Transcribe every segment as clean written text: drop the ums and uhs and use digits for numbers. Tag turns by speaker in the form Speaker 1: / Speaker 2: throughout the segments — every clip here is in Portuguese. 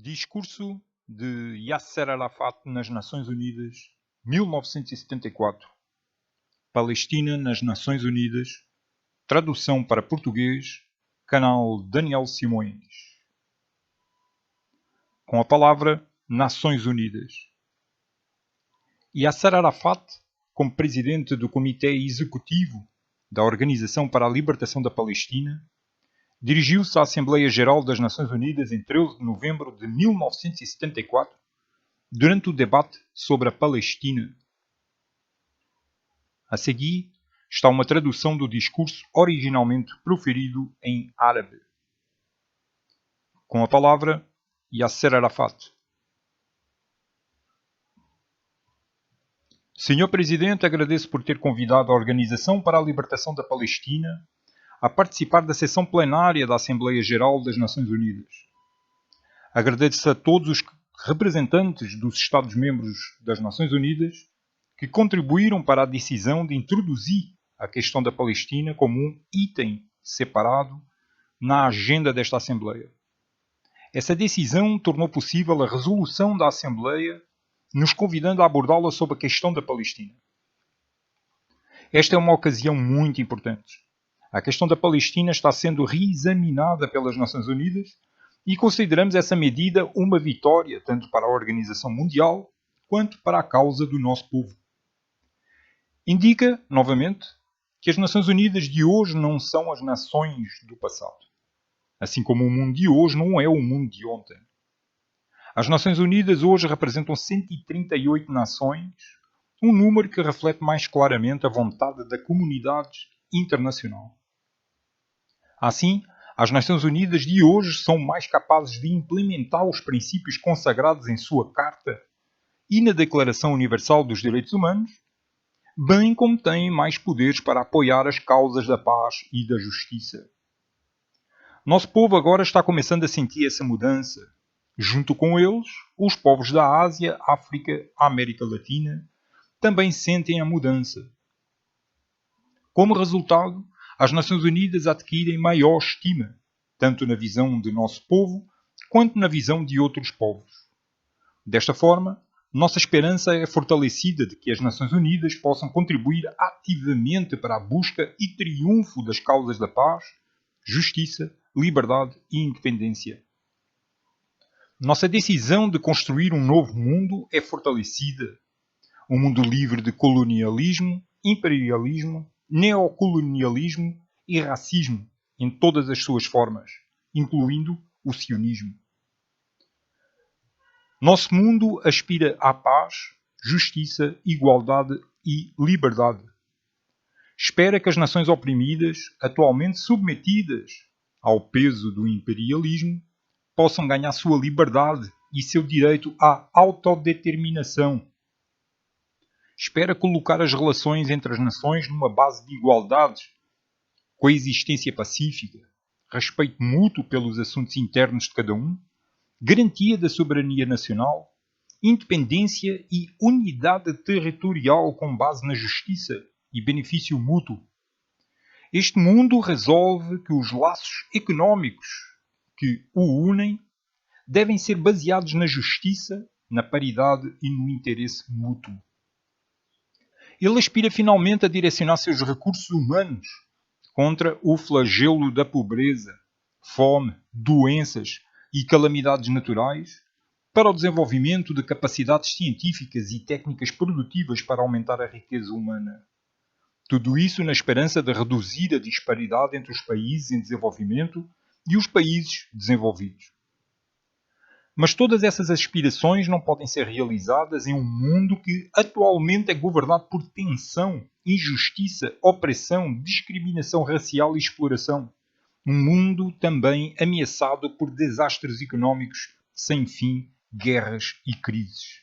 Speaker 1: Discurso de Yasser Arafat nas Nações Unidas, 1974. Palestina nas Nações Unidas. Tradução para português. Canal Daniel Simões. Com a palavra Nações Unidas. Yasser Arafat, como presidente do Comitê Executivo da Organização para a Libertação da Palestina, dirigiu-se à Assembleia Geral das Nações Unidas em 13 de novembro de 1974, durante o debate sobre a Palestina. A seguir está uma tradução do discurso originalmente proferido em árabe. Com a palavra, Yasser Arafat. Senhor Presidente, agradeço por ter convidado a Organização para a Libertação da Palestina a participar da sessão plenária da Assembleia Geral das Nações Unidas. Agradeço a todos os representantes dos Estados-membros das Nações Unidas que contribuíram para a decisão de introduzir a questão da Palestina como um item separado na agenda desta Assembleia. Essa decisão tornou possível a resolução da Assembleia, nos convidando a abordá-la sobre a questão da Palestina. Esta é uma ocasião muito importante. A questão da Palestina está sendo reexaminada pelas Nações Unidas e consideramos essa medida uma vitória tanto para a Organização Mundial quanto para a causa do nosso povo. Indica, novamente, que as Nações Unidas de hoje não são as nações do passado. Assim como o mundo de hoje não é o mundo de ontem. As Nações Unidas hoje representam 138 nações, um número que reflete mais claramente a vontade da comunidade internacional. Assim, as Nações Unidas de hoje são mais capazes de implementar os princípios consagrados em sua Carta e na Declaração Universal dos Direitos Humanos, bem como têm mais poderes para apoiar as causas da paz e da justiça. Nosso povo agora está começando a sentir essa mudança. Junto com eles, os povos da Ásia, África, América Latina também sentem a mudança. Como resultado, as Nações Unidas adquirem maior estima, tanto na visão de nosso povo, quanto na visão de outros povos. Desta forma, nossa esperança é fortalecida de que as Nações Unidas possam contribuir ativamente para a busca e triunfo das causas da paz, justiça, liberdade e independência. Nossa decisão de construir um novo mundo é fortalecida. Um mundo livre de colonialismo, imperialismo, neocolonialismo e racismo em todas as suas formas, incluindo o sionismo. Nosso mundo aspira à paz, justiça, igualdade e liberdade. Espera que as nações oprimidas, atualmente submetidas ao peso do imperialismo, possam ganhar sua liberdade e seu direito à autodeterminação. Espera colocar as relações entre as nações numa base de igualdade, coexistência pacífica, respeito mútuo pelos assuntos internos de cada um, garantia da soberania nacional, independência e unidade territorial com base na justiça e benefício mútuo. Este mundo resolve que os laços económicos que o unem devem ser baseados na justiça, na paridade e no interesse mútuo. Ele aspira finalmente a direcionar seus recursos humanos contra o flagelo da pobreza, fome, doenças e calamidades naturais, para o desenvolvimento de capacidades científicas e técnicas produtivas para aumentar a riqueza humana. Tudo isso na esperança de reduzir a disparidade entre os países em desenvolvimento e os países desenvolvidos. Mas todas essas aspirações não podem ser realizadas em um mundo que atualmente é governado por tensão, injustiça, opressão, discriminação racial e exploração. Um mundo também ameaçado por desastres económicos sem fim, guerras e crises.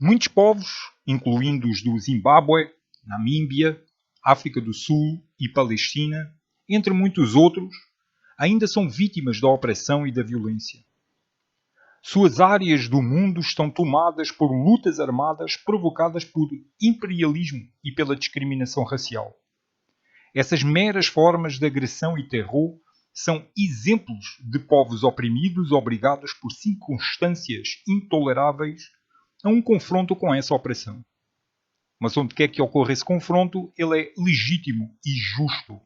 Speaker 1: Muitos povos, incluindo os do Zimbábue, Namíbia, África do Sul e Palestina, entre muitos outros, ainda são vítimas da opressão e da violência. Suas áreas do mundo estão tomadas por lutas armadas provocadas por imperialismo e pela discriminação racial. Essas meras formas de agressão e terror são exemplos de povos oprimidos obrigados por circunstâncias intoleráveis a um confronto com essa opressão. Mas onde quer que ocorra esse confronto, ele é legítimo e justo.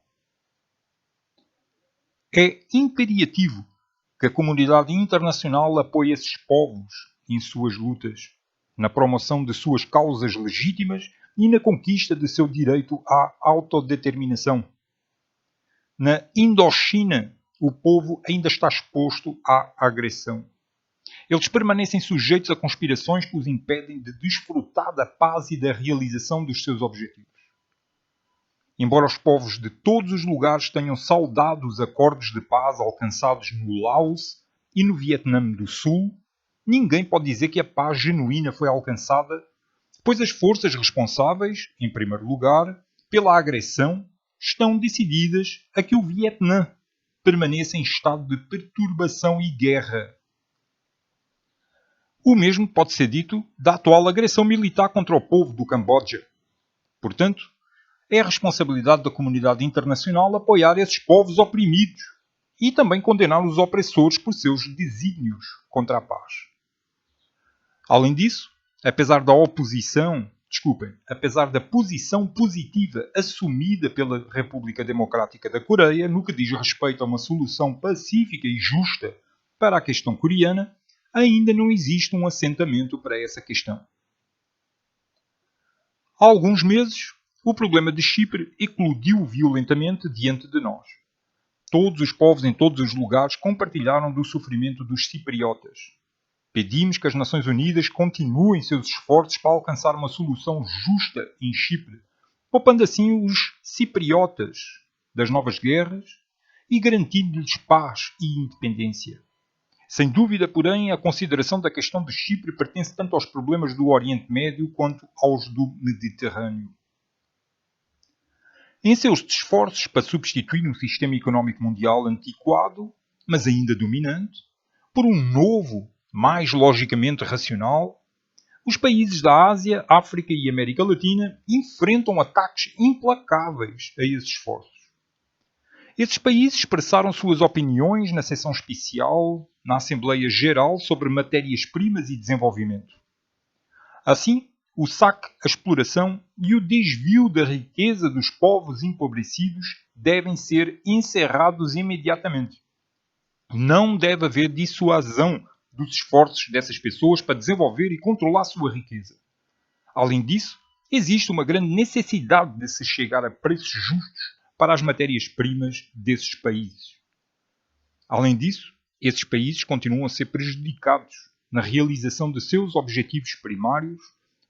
Speaker 1: É imperativo que a comunidade internacional apoie esses povos em suas lutas, na promoção de suas causas legítimas e na conquista de seu direito à autodeterminação. Na Indochina, o povo ainda está exposto à agressão. Eles permanecem sujeitos a conspirações que os impedem de desfrutar da paz e da realização dos seus objetivos. Embora os povos de todos os lugares tenham saudado os acordos de paz alcançados no Laos e no Vietnã do Sul, ninguém pode dizer que a paz genuína foi alcançada, pois as forças responsáveis, em primeiro lugar, pela agressão, estão decididas a que o Vietnã permaneça em estado de perturbação e guerra. O mesmo pode ser dito da atual agressão militar contra o povo do Camboja. Portanto, é a responsabilidade da comunidade internacional apoiar esses povos oprimidos e também condenar os opressores por seus desígnios contra a paz. Além disso, apesar da posição positiva assumida pela República Democrática da Coreia no que diz respeito a uma solução pacífica e justa para a questão coreana, ainda não existe um assentamento para essa questão. Há alguns meses, o problema de Chipre eclodiu violentamente diante de nós. Todos os povos em todos os lugares compartilharam do sofrimento dos cipriotas. Pedimos que as Nações Unidas continuem seus esforços para alcançar uma solução justa em Chipre, poupando assim os cipriotas das novas guerras e garantindo-lhes paz e independência. Sem dúvida, porém, a consideração da questão de Chipre pertence tanto aos problemas do Oriente Médio quanto aos do Mediterrâneo. Em seus esforços para substituir um sistema económico mundial antiquado, mas ainda dominante, por um novo, mais logicamente racional, os países da Ásia, África e América Latina enfrentam ataques implacáveis a esses esforços. Esses países expressaram suas opiniões na sessão especial na Assembleia Geral sobre Matérias-Primas e Desenvolvimento. Assim, o saque, a exploração e o desvio da riqueza dos povos empobrecidos devem ser encerrados imediatamente. Não deve haver dissuasão dos esforços dessas pessoas para desenvolver e controlar sua riqueza. Além disso, existe uma grande necessidade de se chegar a preços justos para as matérias-primas desses países. Além disso, esses países continuam a ser prejudicados na realização de seus objetivos primários,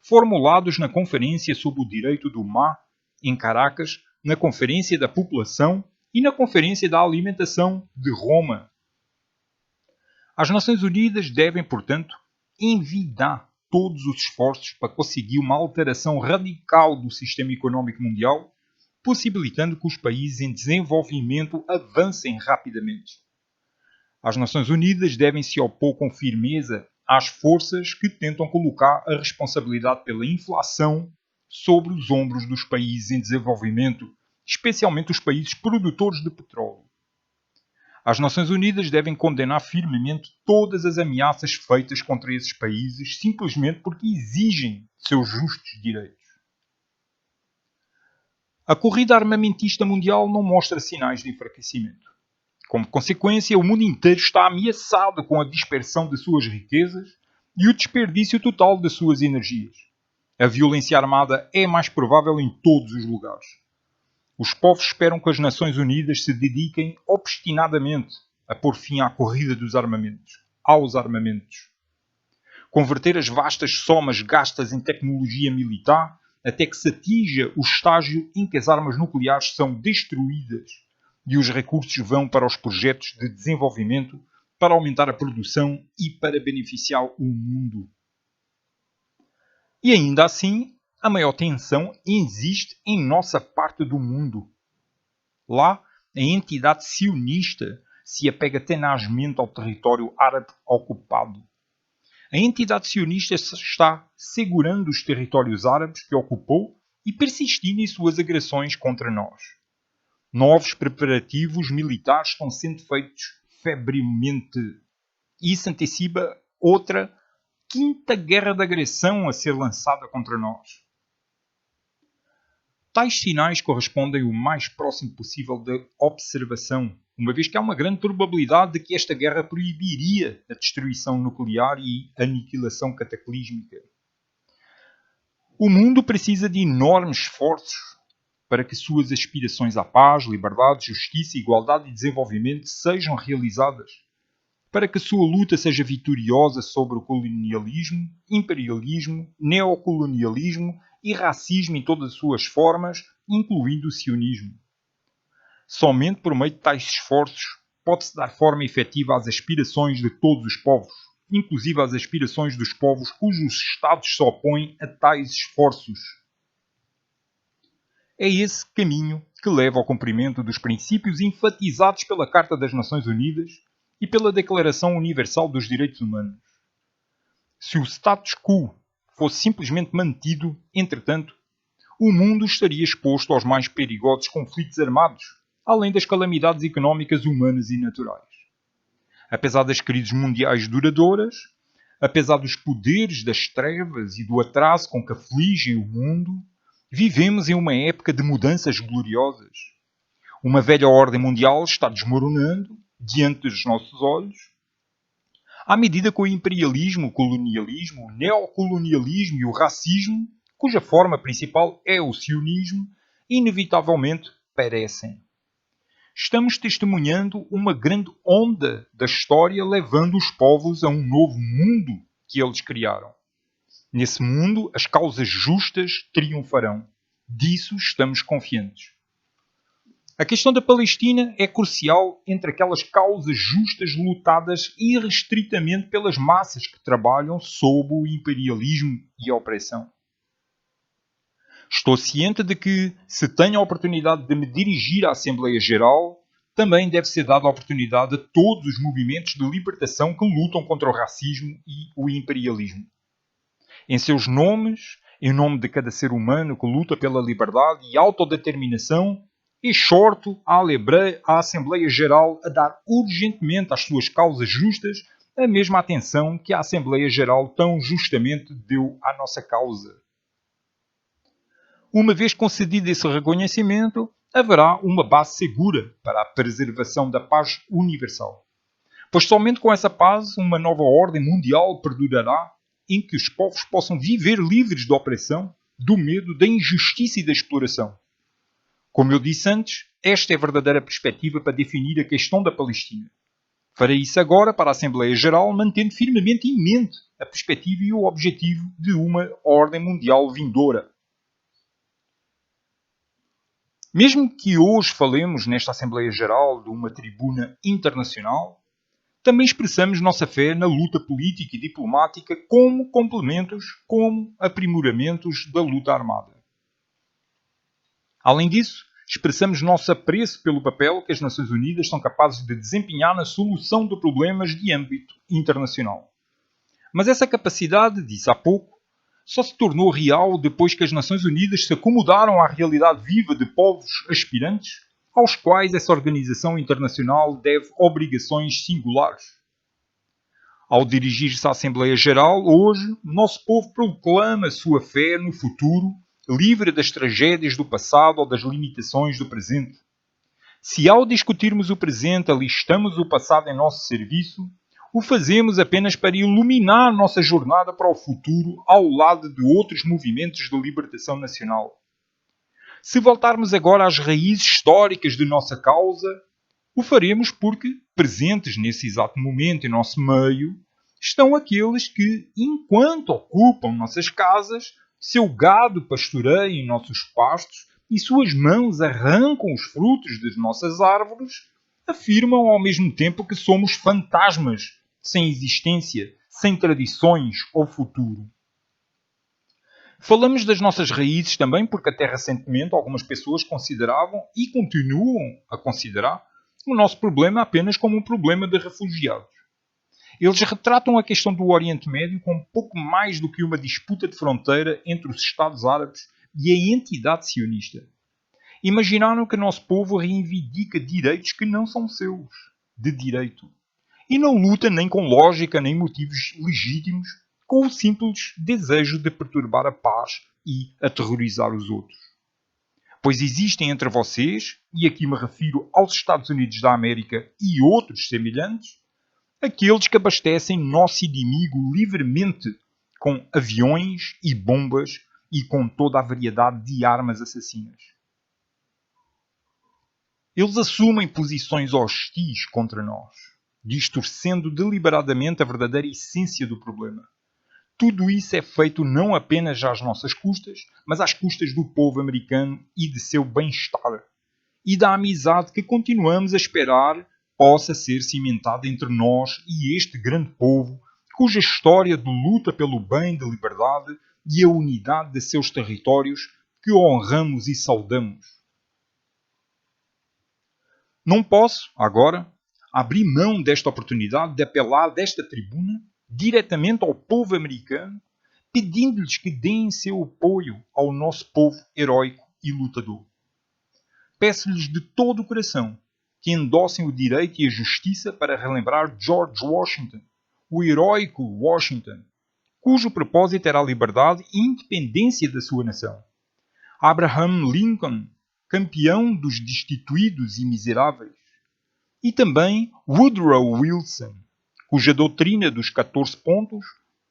Speaker 1: formulados na Conferência sobre o Direito do Mar, em Caracas, na Conferência da População e na Conferência da Alimentação de Roma. As Nações Unidas devem, portanto, envidar todos os esforços para conseguir uma alteração radical do sistema económico mundial, possibilitando que os países em desenvolvimento avancem rapidamente. As Nações Unidas devem se opor com firmeza às forças que tentam colocar a responsabilidade pela inflação sobre os ombros dos países em desenvolvimento, especialmente os países produtores de petróleo. As Nações Unidas devem condenar firmemente todas as ameaças feitas contra esses países simplesmente porque exigem seus justos direitos. A corrida armamentista mundial não mostra sinais de enfraquecimento. Como consequência, o mundo inteiro está ameaçado com a dispersão de suas riquezas e o desperdício total de suas energias. A violência armada é mais provável em todos os lugares. Os povos esperam que as Nações Unidas se dediquem obstinadamente a pôr fim à corrida aos armamentos. Converter as vastas somas gastas em tecnologia militar até que se atinja o estágio em que as armas nucleares são destruídas e os recursos vão para os projetos de desenvolvimento para aumentar a produção e para beneficiar o mundo. E ainda assim, a maior tensão existe em nossa parte do mundo. Lá, a entidade sionista se apega tenazmente ao território árabe ocupado. A entidade sionista está segurando os territórios árabes que ocupou e persistindo em suas agressões contra nós. Novos preparativos militares estão sendo feitos febrilmente. Isso antecipa outra quinta guerra de agressão a ser lançada contra nós. Tais sinais correspondem o mais próximo possível da observação, uma vez que há uma grande probabilidade de que esta guerra proibiria a destruição nuclear e aniquilação cataclísmica. O mundo precisa de enormes esforços para que suas aspirações à paz, liberdade, justiça, igualdade e desenvolvimento sejam realizadas, para que sua luta seja vitoriosa sobre o colonialismo, imperialismo, neocolonialismo e racismo em todas as suas formas, incluindo o sionismo. Somente por meio de tais esforços pode-se dar forma efetiva às aspirações de todos os povos, inclusive às aspirações dos povos cujos Estados se opõem a tais esforços. É esse caminho que leva ao cumprimento dos princípios enfatizados pela Carta das Nações Unidas e pela Declaração Universal dos Direitos Humanos. Se o status quo fosse simplesmente mantido, entretanto, o mundo estaria exposto aos mais perigosos conflitos armados, além das calamidades económicas, humanas e naturais. Apesar das crises mundiais duradouras, apesar dos poderes das trevas e do atraso com que afligem o mundo, vivemos em uma época de mudanças gloriosas. Uma velha ordem mundial está desmoronando diante dos nossos olhos, à medida que o imperialismo, o colonialismo, o neocolonialismo e o racismo, cuja forma principal é o sionismo, inevitavelmente perecem. Estamos testemunhando uma grande onda da história levando os povos a um novo mundo que eles criaram. Nesse mundo, as causas justas triunfarão. Disso estamos confiantes. A questão da Palestina é crucial entre aquelas causas justas lutadas irrestritamente pelas massas que trabalham sob o imperialismo e a opressão. Estou ciente de que, se tenho a oportunidade de me dirigir à Assembleia Geral, também deve ser dada a oportunidade a todos os movimentos de libertação que lutam contra o racismo e o imperialismo. Em seus nomes, em nome de cada ser humano que luta pela liberdade e autodeterminação, exorto a Assembleia Geral a dar urgentemente às suas causas justas a mesma atenção que a Assembleia Geral tão justamente deu à nossa causa. Uma vez concedido esse reconhecimento, haverá uma base segura para a preservação da paz universal. Pois somente com essa paz uma nova ordem mundial perdurará em que os povos possam viver livres da opressão, do medo, da injustiça e da exploração. Como eu disse antes, esta é a verdadeira perspectiva para definir a questão da Palestina. Farei isso agora para a Assembleia Geral, mantendo firmemente em mente a perspectiva e o objetivo de uma ordem mundial vindoura. Mesmo que hoje falemos nesta Assembleia Geral de uma tribuna internacional, também expressamos nossa fé na luta política e diplomática como complementos, como aprimoramentos da luta armada. Além disso, expressamos nosso apreço pelo papel que as Nações Unidas são capazes de desempenhar na solução de problemas de âmbito internacional. Mas essa capacidade, disse há pouco, só se tornou real depois que as Nações Unidas se acomodaram à realidade viva de povos aspirantes, aos quais essa organização internacional deve obrigações singulares. Ao dirigir-se à Assembleia Geral, hoje, nosso povo proclama sua fé no futuro, livre das tragédias do passado ou das limitações do presente. Se ao discutirmos o presente alistamos o passado em nosso serviço, o fazemos apenas para iluminar nossa jornada para o futuro ao lado de outros movimentos de libertação nacional. Se voltarmos agora às raízes históricas de nossa causa, o faremos porque, presentes nesse exato momento em nosso meio, estão aqueles que, enquanto ocupam nossas casas, seu gado pastoreia em nossos pastos e suas mãos arrancam os frutos das nossas árvores, afirmam ao mesmo tempo que somos fantasmas, sem existência, sem tradições ou futuro. Falamos das nossas raízes também porque até recentemente algumas pessoas consideravam e continuam a considerar o nosso problema apenas como um problema de refugiados. Eles retratam a questão do Oriente Médio como pouco mais do que uma disputa de fronteira entre os Estados Árabes e a entidade sionista. Imaginaram que nosso povo reivindica direitos que não são seus, de direito, e não luta nem com lógica nem motivos legítimos, com o simples desejo de perturbar a paz e aterrorizar os outros. Pois existem entre vocês, e aqui me refiro aos Estados Unidos da América e outros semelhantes, aqueles que abastecem nosso inimigo livremente com aviões e bombas e com toda a variedade de armas assassinas. Eles assumem posições hostis contra nós, distorcendo deliberadamente a verdadeira essência do problema. Tudo isso é feito não apenas às nossas custas, mas às custas do povo americano e de seu bem-estar, e da amizade que continuamos a esperar possa ser cimentada entre nós e este grande povo, cuja história de luta pelo bem da liberdade e a unidade de seus territórios que honramos e saudamos. Não posso, agora, abrir mão desta oportunidade de apelar desta tribuna diretamente ao povo americano, pedindo-lhes que deem seu apoio ao nosso povo heróico e lutador. Peço-lhes de todo o coração que endossem o direito e a justiça para relembrar George Washington, o heróico Washington, cujo propósito era a liberdade e independência da sua nação. Abraham Lincoln, campeão dos destituídos e miseráveis. E também Woodrow Wilson, cuja doutrina dos 14 pontos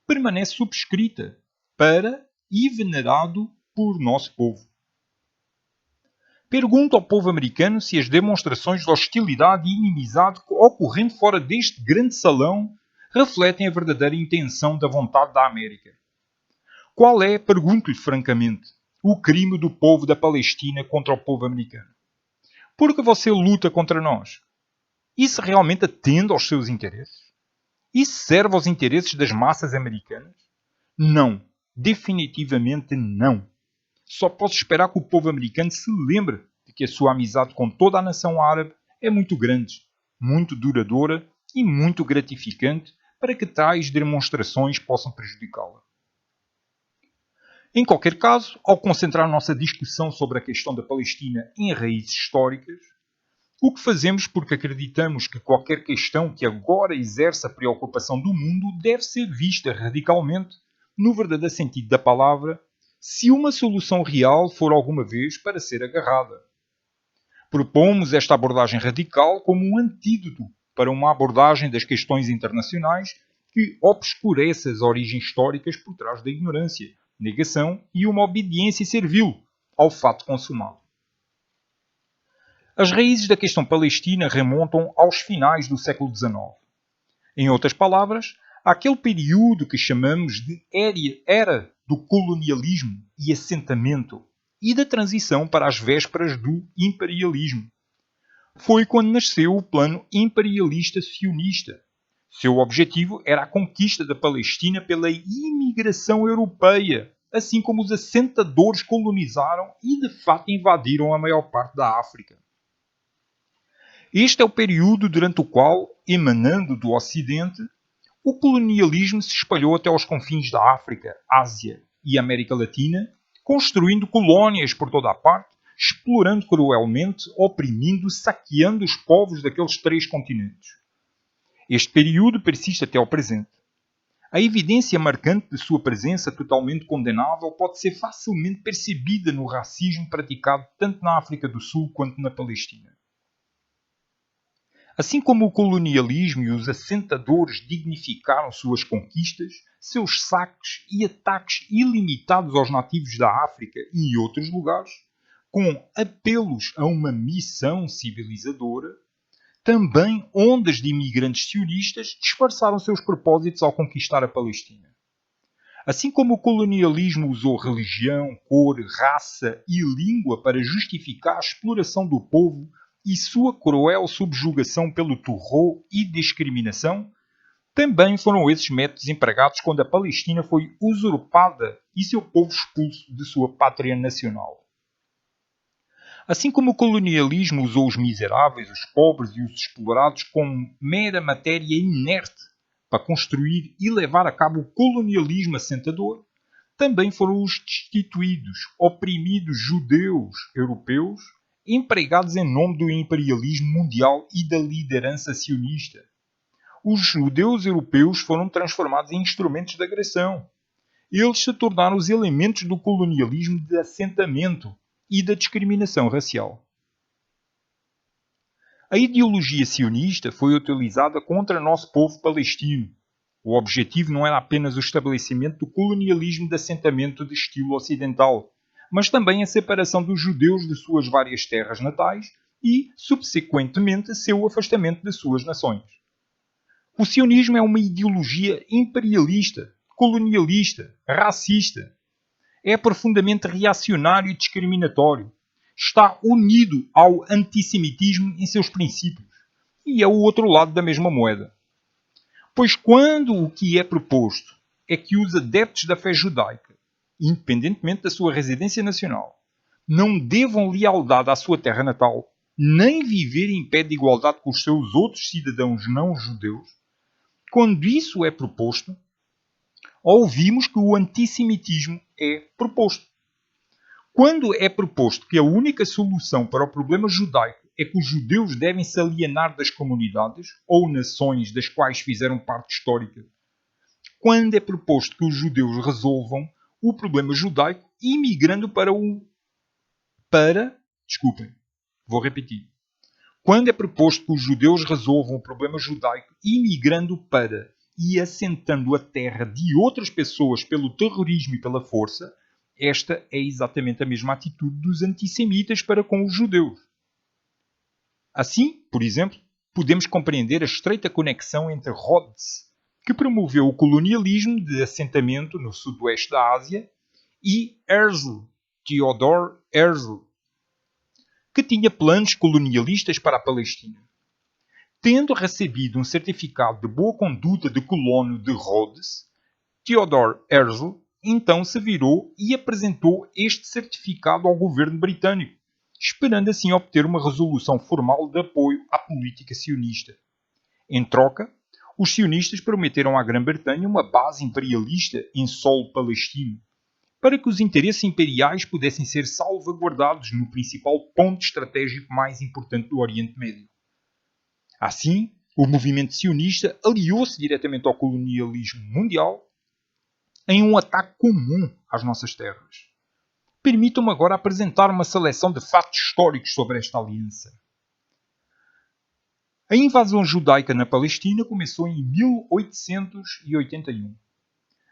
Speaker 1: permanece subscrita para e venerado por nosso povo. Pergunto ao povo americano se as demonstrações de hostilidade e inimizade ocorrendo fora deste grande salão refletem a verdadeira intenção da vontade da América. Qual é, pergunto-lhe francamente, o crime do povo da Palestina contra o povo americano? Por que você luta contra nós? Isso realmente atende aos seus interesses? Isso serve aos interesses das massas americanas? Não. Definitivamente não. Só posso esperar que o povo americano se lembre de que a sua amizade com toda a nação árabe é muito grande, muito duradoura e muito gratificante para que tais demonstrações possam prejudicá-la. Em qualquer caso, ao concentrar nossa discussão sobre a questão da Palestina em raízes históricas, o que fazemos porque acreditamos que qualquer questão que agora exerce a preocupação do mundo deve ser vista radicalmente, no verdadeiro sentido da palavra, se uma solução real for alguma vez para ser agarrada. Propomos esta abordagem radical como um antídoto para uma abordagem das questões internacionais que obscurece as origens históricas por trás da ignorância, negação e uma obediência servil ao fato consumado. As raízes da questão palestina remontam aos finais do século XIX. Em outras palavras, àquele período que chamamos de era do colonialismo e assentamento e da transição para as vésperas do imperialismo. Foi quando nasceu o plano imperialista sionista. Seu objetivo era a conquista da Palestina pela imigração europeia, assim como os assentadores colonizaram e de fato invadiram a maior parte da África. Este é o período durante o qual, emanando do Ocidente, o colonialismo se espalhou até aos confins da África, Ásia e América Latina, construindo colónias por toda a parte, explorando cruelmente, oprimindo, saqueando os povos daqueles 3 continentes. Este período persiste até ao presente. A evidência marcante de sua presença totalmente condenável pode ser facilmente percebida no racismo praticado tanto na África do Sul quanto na Palestina. Assim como o colonialismo e os assentadores dignificaram suas conquistas, seus saques e ataques ilimitados aos nativos da África e outros lugares, com apelos a uma missão civilizadora, também ondas de imigrantes sionistas disfarçaram seus propósitos ao conquistar a Palestina. Assim como o colonialismo usou religião, cor, raça e língua para justificar a exploração do povo e sua cruel subjugação pelo terror e discriminação, também foram esses métodos empregados quando a Palestina foi usurpada e seu povo expulso de sua pátria nacional. Assim como o colonialismo usou os miseráveis, os pobres e os explorados como mera matéria inerte para construir e levar a cabo o colonialismo assentador, também foram os destituídos, oprimidos judeus europeus empregados em nome do imperialismo mundial e da liderança sionista. Os judeus europeus foram transformados em instrumentos de agressão. Eles se tornaram os elementos do colonialismo de assentamento e da discriminação racial. A ideologia sionista foi utilizada contra nosso povo palestino. O objetivo não era apenas o estabelecimento do colonialismo de assentamento de estilo ocidental, mas também a separação dos judeus de suas várias terras natais e, subsequentemente, seu afastamento de suas nações. O sionismo é uma ideologia imperialista, colonialista, racista. É profundamente reacionário e discriminatório. Está unido ao antissemitismo em seus princípios. E é o outro lado da mesma moeda. Pois quando o que é proposto é que os adeptos da fé judaica, independentemente da sua residência nacional, não devam lealdade à sua terra natal, nem viver em pé de igualdade com os seus outros cidadãos não-judeus, quando isso é proposto, ouvimos que o antissemitismo é proposto. Quando é proposto que a única solução para o problema judaico é que os judeus devem se alienar das comunidades ou nações das quais fizeram parte histórica, quando é proposto que os judeus resolvam o problema judaico imigrando vou repetir. Quando é proposto que os judeus resolvam o problema judaico imigrando para e assentando a terra de outras pessoas pelo terrorismo e pela força, esta é exatamente a mesma atitude dos antissemitas para com os judeus. Assim, por exemplo, podemos compreender a estreita conexão entre Rhodes, que promoveu o colonialismo de assentamento no sudoeste da Ásia, e Herzl, Theodor Herzl, que tinha planos colonialistas para a Palestina. Tendo recebido um certificado de boa conduta de colono de Rhodes, Theodor Herzl então se virou e apresentou este certificado ao governo britânico, esperando assim obter uma resolução formal de apoio à política sionista. Em troca, os sionistas prometeram à Grã-Bretanha uma base imperialista em solo palestino, para que os interesses imperiais pudessem ser salvaguardados no principal ponto estratégico mais importante do Oriente Médio. Assim, o movimento sionista aliou-se diretamente ao colonialismo mundial em um ataque comum às nossas terras. Permitam-me agora apresentar uma seleção de fatos históricos sobre esta aliança. A invasão judaica na Palestina começou em 1881.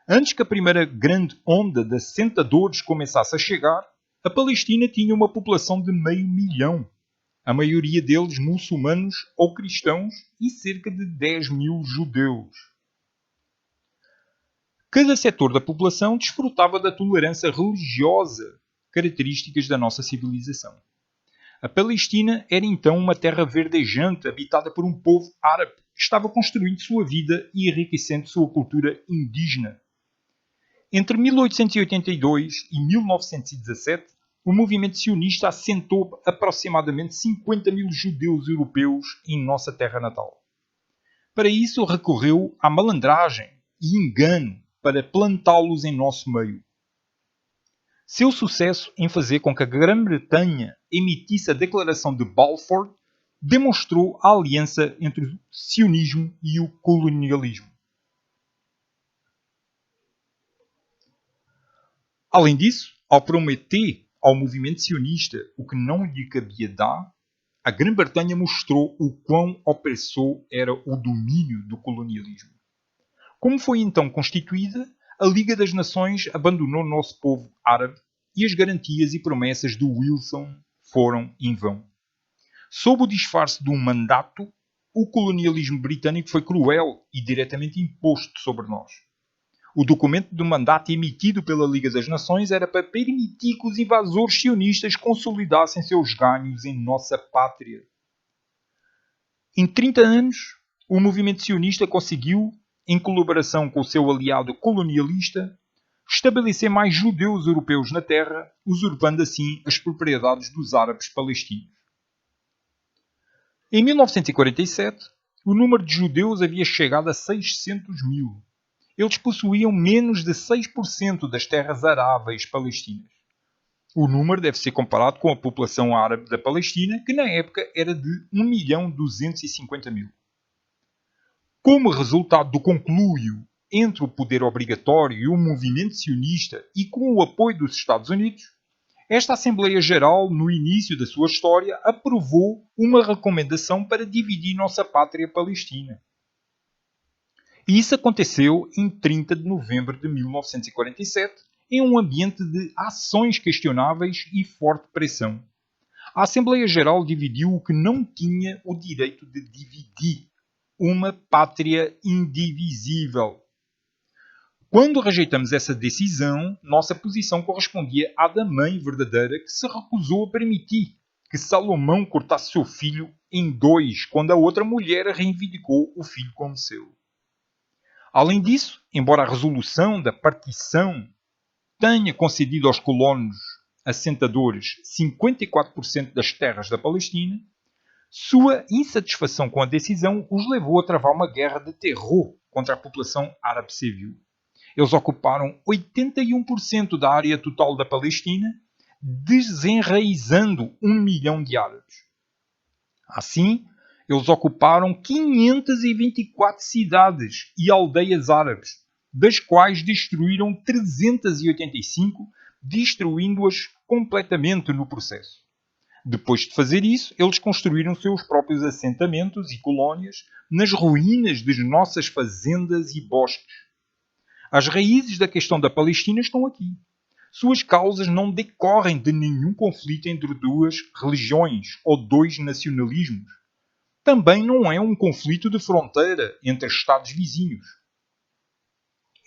Speaker 1: Antes que a primeira grande onda de assentadores começasse a chegar, a Palestina tinha uma população de 500 mil, a maioria deles muçulmanos ou cristãos e cerca de 10 mil judeus. Cada setor da população desfrutava da tolerância religiosa, características da nossa civilização. A Palestina era então uma terra verdejante habitada por um povo árabe que estava construindo sua vida e enriquecendo sua cultura indígena. Entre 1882 e 1917, o movimento sionista assentou aproximadamente 50 mil judeus europeus em nossa terra natal. Para isso recorreu à malandragem e engano para plantá-los em nosso meio. Seu sucesso em fazer com que a Grã-Bretanha emitisse a Declaração de Balfour demonstrou a aliança entre o sionismo e o colonialismo. Além disso, ao prometer ao movimento sionista o que não lhe cabia dar, a Grã-Bretanha mostrou o quão opressor era o domínio do colonialismo. Como foi então constituída, a Liga das Nações abandonou nosso povo árabe e as garantias e promessas de Wilson foram em vão. Sob o disfarce de um mandato, o colonialismo britânico foi cruel e diretamente imposto sobre nós. O documento de mandato emitido pela Liga das Nações era para permitir que os invasores sionistas consolidassem seus ganhos em nossa pátria. Em 30 anos, o movimento sionista conseguiu, em colaboração com o seu aliado colonialista, estabelecer mais judeus europeus na terra, usurpando assim as propriedades dos árabes palestinos. Em 1947, o número de judeus havia chegado a 600 mil. Eles possuíam menos de 6% das terras aráveis palestinas. O número deve ser comparado com a população árabe da Palestina, que na época era de 1.250.000. Como resultado do conluio entre o poder obrigatório e o movimento sionista e com o apoio dos Estados Unidos, esta Assembleia Geral, no início da sua história, aprovou uma recomendação para dividir nossa pátria palestina. E isso aconteceu em 30 de novembro de 1947, em um ambiente de ações questionáveis e forte pressão. A Assembleia Geral dividiu o que não tinha o direito de dividir, uma pátria indivisível. Quando rejeitamos essa decisão, nossa posição correspondia à da mãe verdadeira que se recusou a permitir que Salomão cortasse seu filho em dois, quando a outra mulher reivindicou o filho como seu. Além disso, embora a resolução da partição tenha concedido aos colonos assentadores 54% das terras da Palestina, sua insatisfação com a decisão os levou a travar uma guerra de terror contra a população árabe civil. Eles ocuparam 81% da área total da Palestina, desenraizando 1 milhão de árabes. Assim, eles ocuparam 524 cidades e aldeias árabes, das quais destruíram 385, destruindo-as completamente no processo. Depois de fazer isso, eles construíram seus próprios assentamentos e colónias nas ruínas das nossas fazendas e bosques. As raízes da questão da Palestina estão aqui. Suas causas não decorrem de nenhum conflito entre duas religiões ou dois nacionalismos. Também não é um conflito de fronteira entre Estados vizinhos.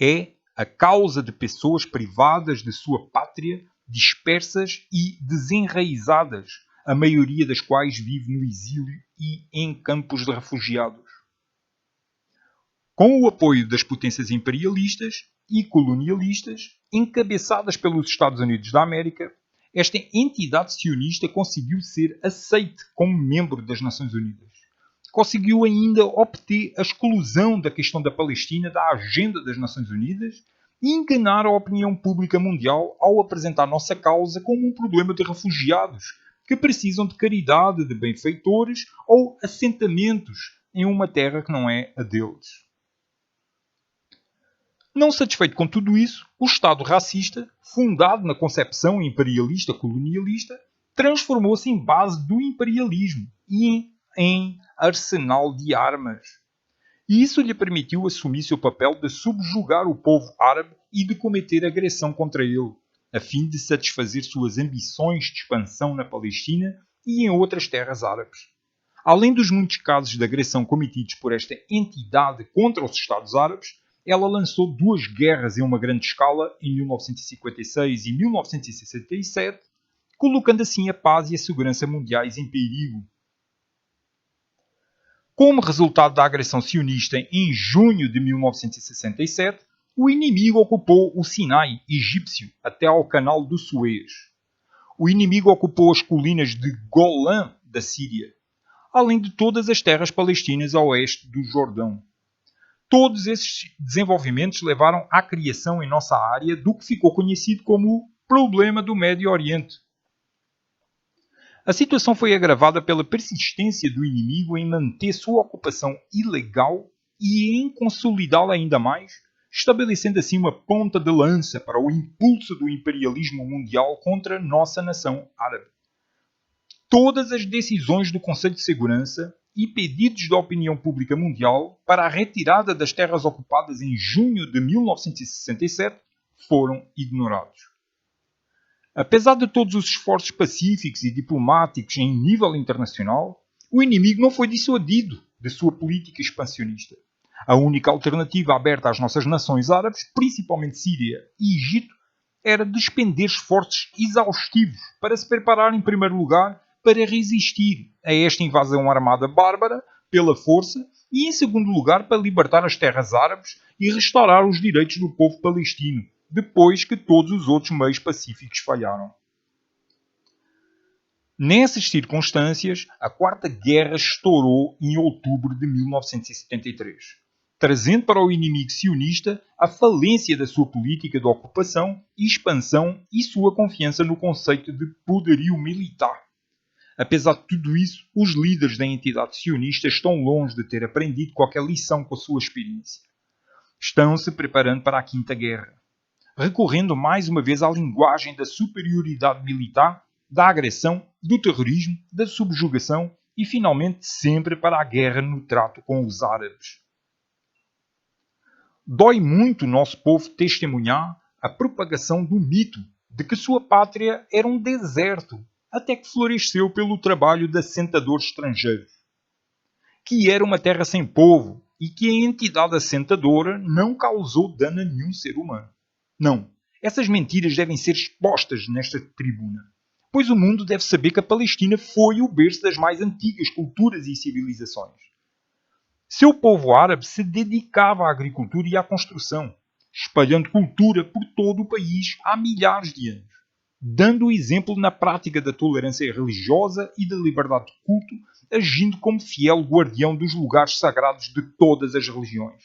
Speaker 1: É a causa de pessoas privadas de sua pátria, dispersas e desenraizadas, a maioria das quais vive no exílio e em campos de refugiados. Com o apoio das potências imperialistas e colonialistas, encabeçadas pelos Estados Unidos da América, esta entidade sionista conseguiu ser aceite como membro das Nações Unidas. Conseguiu ainda obter a exclusão da questão da Palestina da agenda das Nações Unidas e enganar a opinião pública mundial ao apresentar nossa causa como um problema de refugiados que precisam de caridade, de benfeitores ou assentamentos em uma terra que não é a deles. Não satisfeito com tudo isso, o Estado racista, fundado na concepção imperialista colonialista, transformou-se em base do imperialismo e em arsenal de armas. E isso lhe permitiu assumir seu papel de subjugar o povo árabe e de cometer agressão contra ele, a fim de satisfazer suas ambições de expansão na Palestina e em outras terras árabes. Além dos muitos casos de agressão cometidos por esta entidade contra os Estados Árabes, ela lançou duas guerras em uma grande escala em 1956 e 1967, colocando assim a paz e a segurança mundiais em perigo. Como resultado da agressão sionista em junho de 1967, o inimigo ocupou o Sinai egípcio até ao Canal do Suez. O inimigo ocupou as colinas de Golã da Síria, além de todas as terras palestinas a oeste do Jordão. Todos esses desenvolvimentos levaram à criação em nossa área do que ficou conhecido como o Problema do Médio Oriente. A situação foi agravada pela persistência do inimigo em manter sua ocupação ilegal e em consolidá-la ainda mais, estabelecendo assim uma ponta de lança para o impulso do imperialismo mundial contra nossa nação árabe. Todas as decisões do Conselho de Segurança e pedidos da opinião pública mundial para a retirada das terras ocupadas em junho de 1967 foram ignorados. Apesar de todos os esforços pacíficos e diplomáticos em nível internacional, o inimigo não foi dissuadido de sua política expansionista. A única alternativa aberta às nossas nações árabes, principalmente Síria e Egito, era despender esforços exaustivos para se preparar em primeiro lugar para resistir a esta invasão armada bárbara pela força e, em segundo lugar, para libertar as terras árabes e restaurar os direitos do povo palestino, depois que todos os outros meios pacíficos falharam. Nessas circunstâncias, a Quarta Guerra estourou em outubro de 1973. trazendo para o inimigo sionista a falência da sua política de ocupação e expansão e sua confiança no conceito de poderio militar. Apesar de tudo isso, os líderes da entidade sionista estão longe de ter aprendido qualquer lição com a sua experiência. Estão-se preparando para a Quinta Guerra, recorrendo mais uma vez à linguagem da superioridade militar, da agressão, do terrorismo, da subjugação e, finalmente, sempre para a guerra no trato com os árabes. Dói muito o nosso povo testemunhar a propagação do mito de que sua pátria era um deserto, até que floresceu pelo trabalho de assentadores estrangeiros, que era uma terra sem povo e que a entidade assentadora não causou dano a nenhum ser humano. Não, essas mentiras devem ser expostas nesta tribuna, pois o mundo deve saber que a Palestina foi o berço das mais antigas culturas e civilizações. Seu povo árabe se dedicava à agricultura e à construção, espalhando cultura por todo o país há milhares de anos, dando o exemplo na prática da tolerância religiosa e da liberdade de culto, agindo como fiel guardião dos lugares sagrados de todas as religiões.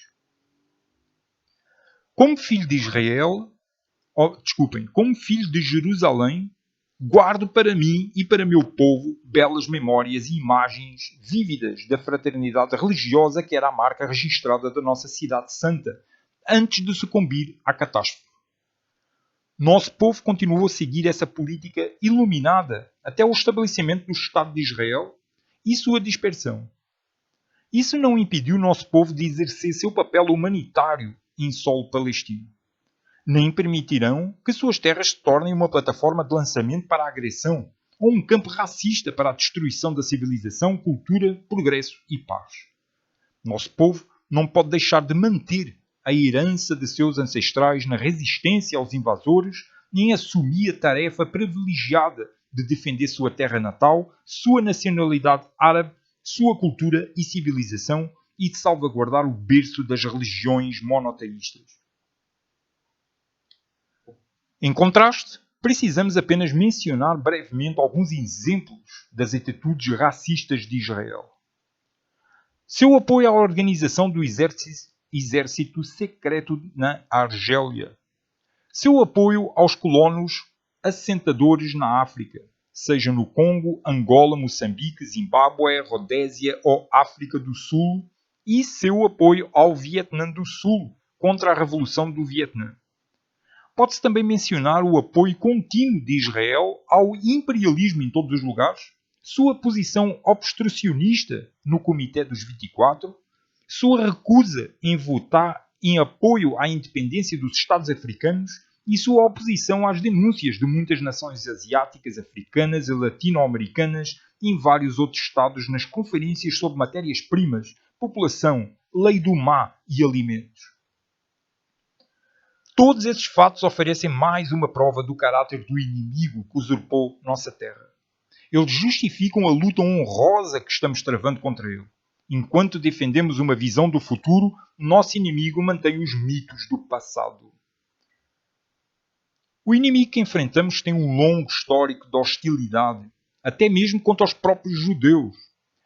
Speaker 1: Como filho de como filho de Jerusalém, guardo para mim e para meu povo belas memórias e imagens vívidas da fraternidade religiosa que era a marca registrada da nossa cidade santa, antes de sucumbir à catástrofe. Nosso povo continuou a seguir essa política iluminada até o estabelecimento do Estado de Israel e sua dispersão. Isso não impediu nosso povo de exercer seu papel humanitário em solo palestino. Nem permitirão que suas terras se tornem uma plataforma de lançamento para a agressão ou um campo racista para a destruição da civilização, cultura, progresso e paz. Nosso povo não pode deixar de manter a herança de seus ancestrais na resistência aos invasores, nem assumir a tarefa privilegiada de defender sua terra natal, sua nacionalidade árabe, sua cultura e civilização e de salvaguardar o berço das religiões monoteístas. Em contraste, precisamos apenas mencionar brevemente alguns exemplos das atitudes racistas de Israel. Seu apoio à organização do exército secreto na Argélia. Seu apoio aos colonos assentadores na África, seja no Congo, Angola, Moçambique, Zimbábue, Rodésia ou África do Sul, e seu apoio ao Vietnã do Sul contra a Revolução do Vietnã. Pode-se também mencionar o apoio contínuo de Israel ao imperialismo em todos os lugares, sua posição obstrucionista no Comitê dos 24, sua recusa em votar em apoio à independência dos Estados africanos e sua oposição às denúncias de muitas nações asiáticas, africanas e latino-americanas e em vários outros estados nas conferências sobre matérias-primas, população, lei do mar e alimentos. Todos esses fatos oferecem mais uma prova do caráter do inimigo que usurpou nossa terra. Eles justificam a luta honrosa que estamos travando contra ele. Enquanto defendemos uma visão do futuro, nosso inimigo mantém os mitos do passado. O inimigo que enfrentamos tem um longo histórico de hostilidade, até mesmo contra os próprios judeus,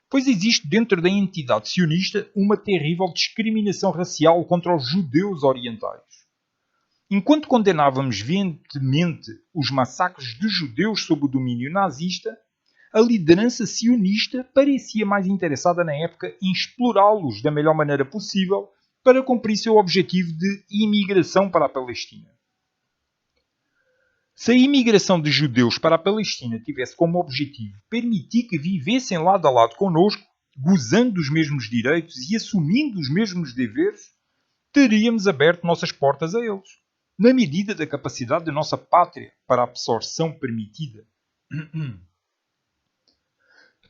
Speaker 1: pois existe dentro da entidade sionista uma terrível discriminação racial contra os judeus orientais. Enquanto condenávamos veementemente os massacres de judeus sob o domínio nazista, a liderança sionista parecia mais interessada na época em explorá-los da melhor maneira possível para cumprir seu objetivo de imigração para a Palestina. Se a imigração de judeus para a Palestina tivesse como objetivo permitir que vivessem lado a lado conosco, gozando dos mesmos direitos e assumindo os mesmos deveres, teríamos aberto nossas portas a eles, na medida da capacidade da nossa pátria para a absorção permitida.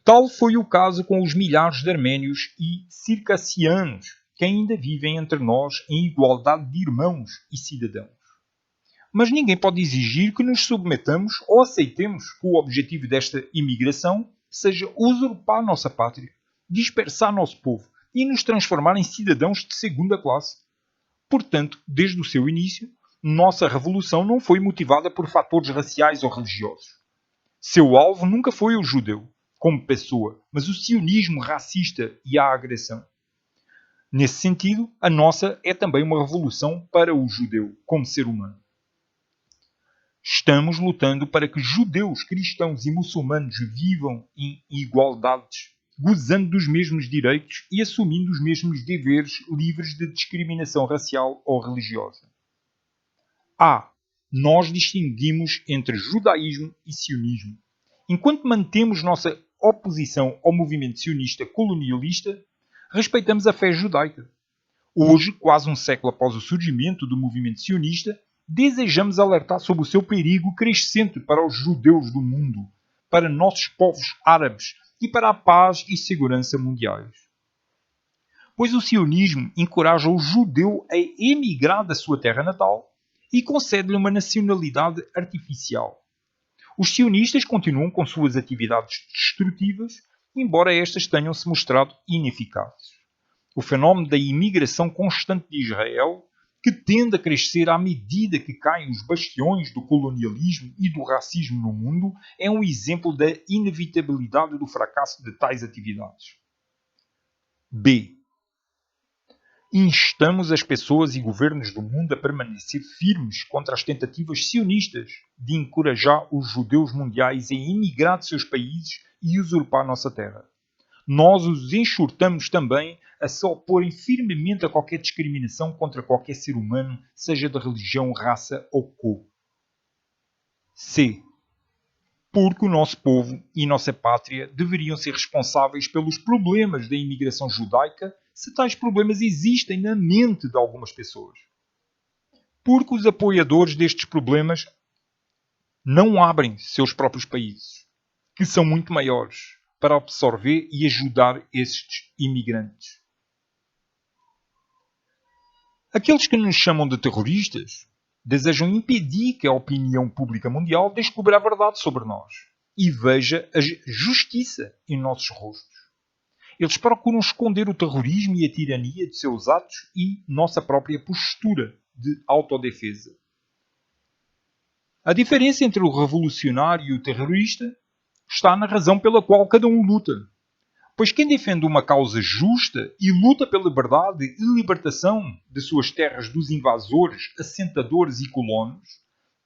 Speaker 1: Tal foi o caso com os milhares de arménios e circassianos que ainda vivem entre nós em igualdade de irmãos e cidadãos. Mas ninguém pode exigir que nos submetamos ou aceitemos que o objetivo desta imigração seja usurpar nossa pátria, dispersar nosso povo e nos transformar em cidadãos de segunda classe. Portanto, desde o seu início, nossa revolução não foi motivada por fatores raciais ou religiosos. Seu alvo nunca foi o judeu, como pessoa, mas o sionismo racista e a agressão. Nesse sentido, a nossa é também uma revolução para o judeu, como ser humano. Estamos lutando para que judeus, cristãos e muçulmanos vivam em igualdades, gozando dos mesmos direitos e assumindo os mesmos deveres livres de discriminação racial ou religiosa. Nós distinguimos entre judaísmo e sionismo. Enquanto mantemos nossa oposição ao movimento sionista colonialista, respeitamos a fé judaica. Hoje, quase um século após o surgimento do movimento sionista, desejamos alertar sobre o seu perigo crescente para os judeus do mundo, para nossos povos árabes e para a paz e segurança mundiais. Pois o sionismo encoraja o judeu a emigrar da sua terra natal e concede-lhe uma nacionalidade artificial. Os sionistas continuam com suas atividades destrutivas, embora estas tenham se mostrado ineficazes. O fenómeno da imigração constante de Israel, que tende a crescer à medida que caem os bastiões do colonialismo e do racismo no mundo, é um exemplo da inevitabilidade do fracasso de tais atividades. B. Instamos as pessoas e governos do mundo a permanecer firmes contra as tentativas sionistas de encorajar os judeus mundiais a emigrar de seus países e usurpar nossa terra. Nós os exortamos também a se oporem firmemente a qualquer discriminação contra qualquer ser humano, seja de religião, raça ou cor. C. Porque o nosso povo e nossa pátria deveriam ser responsáveis pelos problemas da imigração judaica, se tais problemas existem na mente de algumas pessoas. Porque os apoiadores destes problemas não abrem seus próprios países, que são muito maiores, para absorver e ajudar estes imigrantes. Aqueles que nos chamam de terroristas desejam impedir que a opinião pública mundial descubra a verdade sobre nós e veja a justiça em nossos rostos. Eles procuram esconder o terrorismo e a tirania de seus atos e nossa própria postura de autodefesa. A diferença entre o revolucionário e o terrorista está na razão pela qual cada um luta. Pois quem defende uma causa justa e luta pela liberdade e libertação de suas terras dos invasores, assentadores e colonos,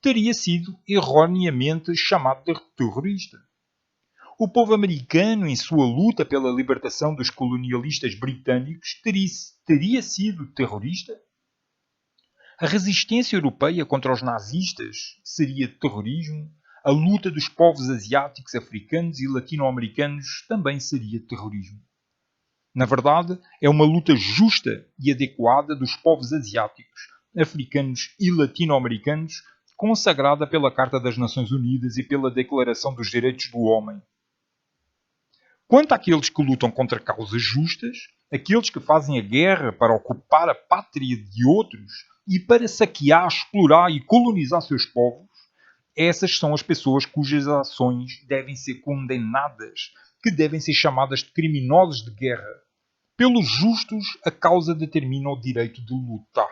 Speaker 1: teria sido erroneamente chamado de terrorista. O povo americano, em sua luta pela libertação dos colonialistas britânicos, teria sido terrorista? A resistência europeia contra os nazistas seria terrorismo? A luta dos povos asiáticos, africanos e latino-americanos também seria terrorismo. Na verdade, é uma luta justa e adequada dos povos asiáticos, africanos e latino-americanos, consagrada pela Carta das Nações Unidas e pela Declaração dos Direitos do Homem. Quanto àqueles que lutam contra causas justas, aqueles que fazem a guerra para ocupar a pátria de outros e para saquear, explorar e colonizar seus povos, essas são as pessoas cujas ações devem ser condenadas, que devem ser chamadas de criminosos de guerra. Pelos justos, a causa determina o direito de lutar.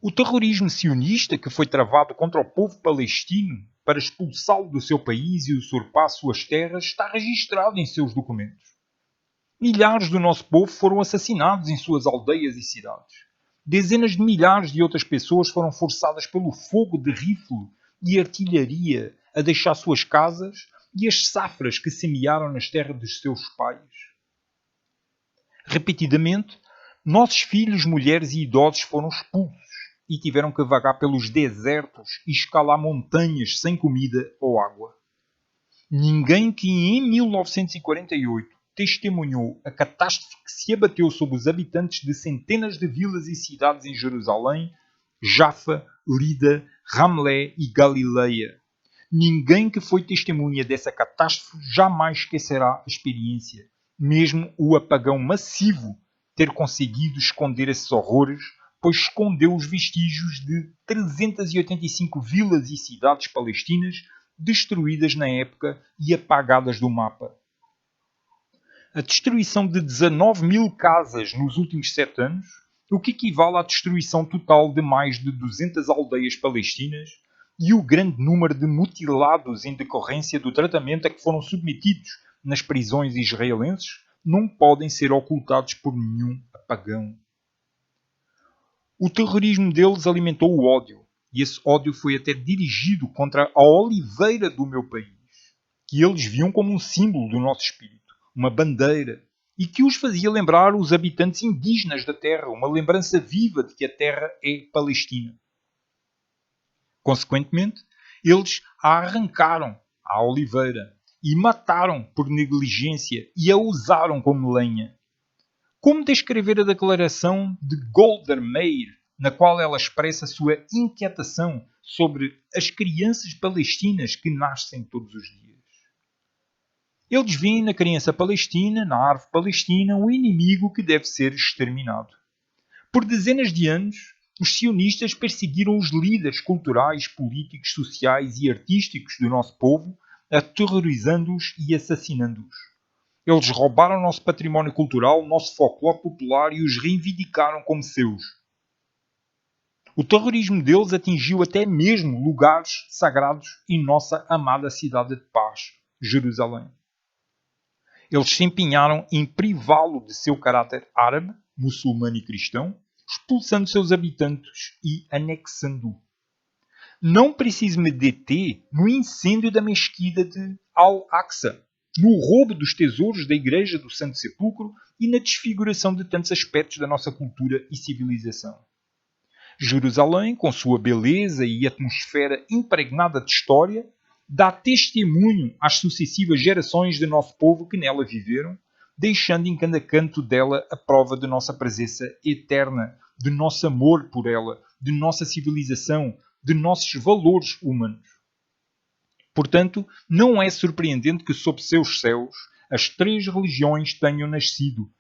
Speaker 1: O terrorismo sionista que foi travado contra o povo palestino para expulsá-lo do seu país e usurpar suas terras está registrado em seus documentos. Milhares do nosso povo foram assassinados em suas aldeias e cidades. Dezenas de milhares de outras pessoas foram forçadas pelo fogo de rifle e artilharia a deixar suas casas e as safras que semearam nas terras dos seus pais. Repetidamente, nossos filhos, mulheres e idosos foram expulsos e tiveram que vagar pelos desertos e escalar montanhas sem comida ou água. Ninguém que em 1948 testemunhou a catástrofe que se abateu sobre os habitantes de centenas de vilas e cidades em Jerusalém, Jaffa, Lida, Ramlé e Galileia. Ninguém que foi testemunha dessa catástrofe jamais esquecerá a experiência, mesmo o apagão massivo ter conseguido esconder esses horrores, pois escondeu os vestígios de 385 vilas e cidades palestinas destruídas na época e apagadas do mapa. A destruição de 19 mil casas nos últimos 7 anos, o que equivale à destruição total de mais de 200 aldeias palestinas, e o grande número de mutilados em decorrência do tratamento a que foram submetidos nas prisões israelenses, não podem ser ocultados por nenhum apagão. O terrorismo deles alimentou o ódio, e esse ódio foi até dirigido contra a oliveira do meu país, que eles viam como um símbolo do nosso espírito, uma bandeira, e que os fazia lembrar os habitantes indígenas da terra, uma lembrança viva de que a terra é Palestina. Consequentemente, eles a arrancaram à oliveira e mataram por negligência e a usaram como lenha. Como descrever a declaração de Golda Meir, na qual ela expressa a sua inquietação sobre as crianças palestinas que nascem todos os dias? Eles veem na criança palestina, na árvore palestina, um inimigo que deve ser exterminado. Por dezenas de anos, os sionistas perseguiram os líderes culturais, políticos, sociais e artísticos do nosso povo, aterrorizando-os e assassinando-os. Eles roubaram o nosso património cultural, o nosso folclore popular e os reivindicaram como seus. O terrorismo deles atingiu até mesmo lugares sagrados em nossa amada cidade de paz, Jerusalém. Eles se empenharam em privá-lo de seu caráter árabe, muçulmano e cristão, expulsando seus habitantes e anexando-o. Não preciso me deter no incêndio da mesquita de Al-Aqsa, no roubo dos tesouros da Igreja do Santo Sepulcro e na desfiguração de tantos aspectos da nossa cultura e civilização. Jerusalém, com sua beleza e atmosfera impregnada de história, dá testemunho às sucessivas gerações do nosso povo que nela viveram, deixando em cada canto dela a prova de nossa presença eterna, de nosso amor por ela, de nossa civilização, de nossos valores humanos. Portanto, não é surpreendente que sob seus céus as três religiões tenham nascido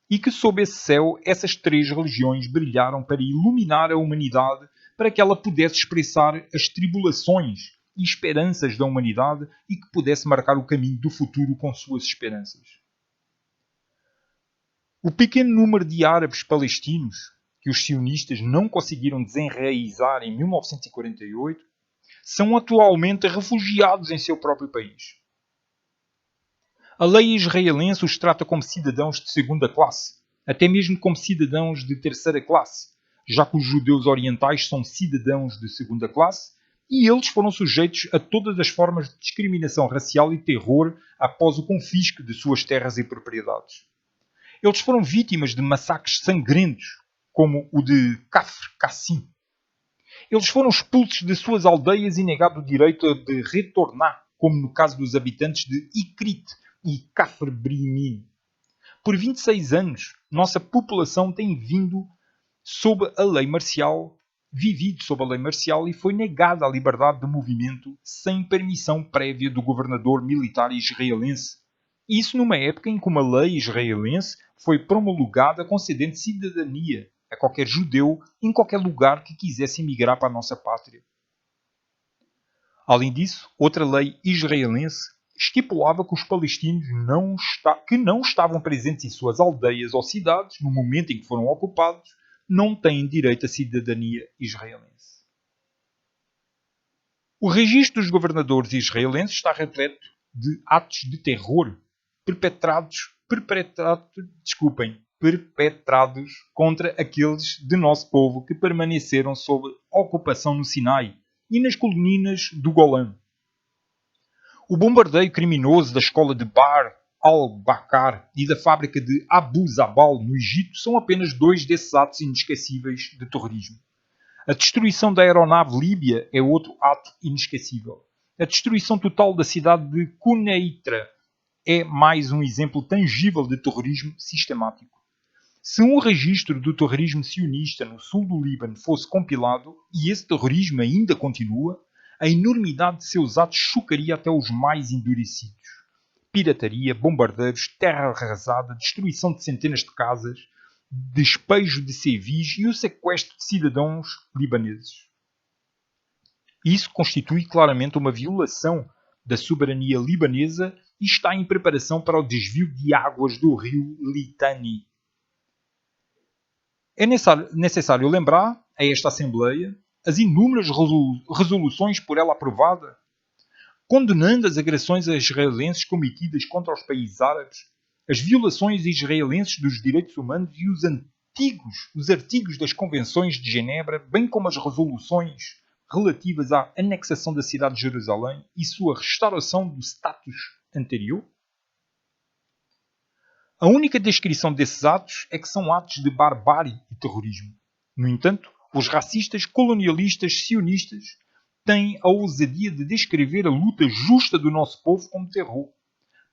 Speaker 1: e que sob esse céu essas três religiões brilharam para iluminar a humanidade para que ela pudesse expressar as tribulações e esperanças da humanidade e que pudesse marcar o caminho do futuro com suas esperanças. O pequeno número de árabes palestinos que os sionistas não conseguiram desenraizar em 1948 são atualmente refugiados em seu próprio país. A lei israelense os trata como cidadãos de segunda classe, até mesmo como cidadãos de terceira classe, já que os judeus orientais são cidadãos de segunda classe e eles foram sujeitos a todas as formas de discriminação racial e terror após o confisco de suas terras e propriedades. Eles foram vítimas de massacres sangrentos, como o de Kafr Qassim. Eles foram expulsos de suas aldeias e negado o direito de retornar, como no caso dos habitantes de Ikrit e Kafr Brimin. Por 26 anos, nossa população tem vivido sob a lei marcial e foi negada a liberdade de movimento sem permissão prévia do governador militar israelense. Isso numa época em que uma lei israelense foi promulgada concedendo cidadania a qualquer judeu em qualquer lugar que quisesse emigrar para a nossa pátria. Além disso, outra lei israelense estipulava que os palestinos que não estavam presentes em suas aldeias ou cidades no momento em que foram ocupados não têm direito à cidadania israelense. O registro dos governadores israelenses está repleto de atos de terror perpetrados contra aqueles de nosso povo que permaneceram sob ocupação no Sinai e nas colinas do Golã. O bombardeio criminoso da escola de Bar al-Bakar e da fábrica de Abu Zabal no Egito são apenas dois desses atos inesquecíveis de terrorismo. A destruição da aeronave líbia é outro ato inesquecível. A destruição total da cidade de Quneitra é mais um exemplo tangível de terrorismo sistemático. Se um registro do terrorismo sionista no sul do Líbano fosse compilado, e esse terrorismo ainda continua, a enormidade de seus atos chocaria até os mais endurecidos. Pirataria, bombardeiros, terra arrasada, destruição de centenas de casas, despejo de civis e o sequestro de cidadãos libaneses. Isso constitui claramente uma violação da soberania libanesa e está em preparação para o desvio de águas do rio Litani. É necessário lembrar a esta Assembleia as inúmeras resoluções por ela aprovadas, condenando as agressões israelenses cometidas contra os países árabes, as violações israelenses dos direitos humanos e os artigos das Convenções de Genebra, bem como as resoluções relativas à anexação da cidade de Jerusalém e sua restauração do status anterior? A única descrição desses atos é que são atos de barbárie e terrorismo. No entanto, os racistas, colonialistas, sionistas têm a ousadia de descrever a luta justa do nosso povo como terror.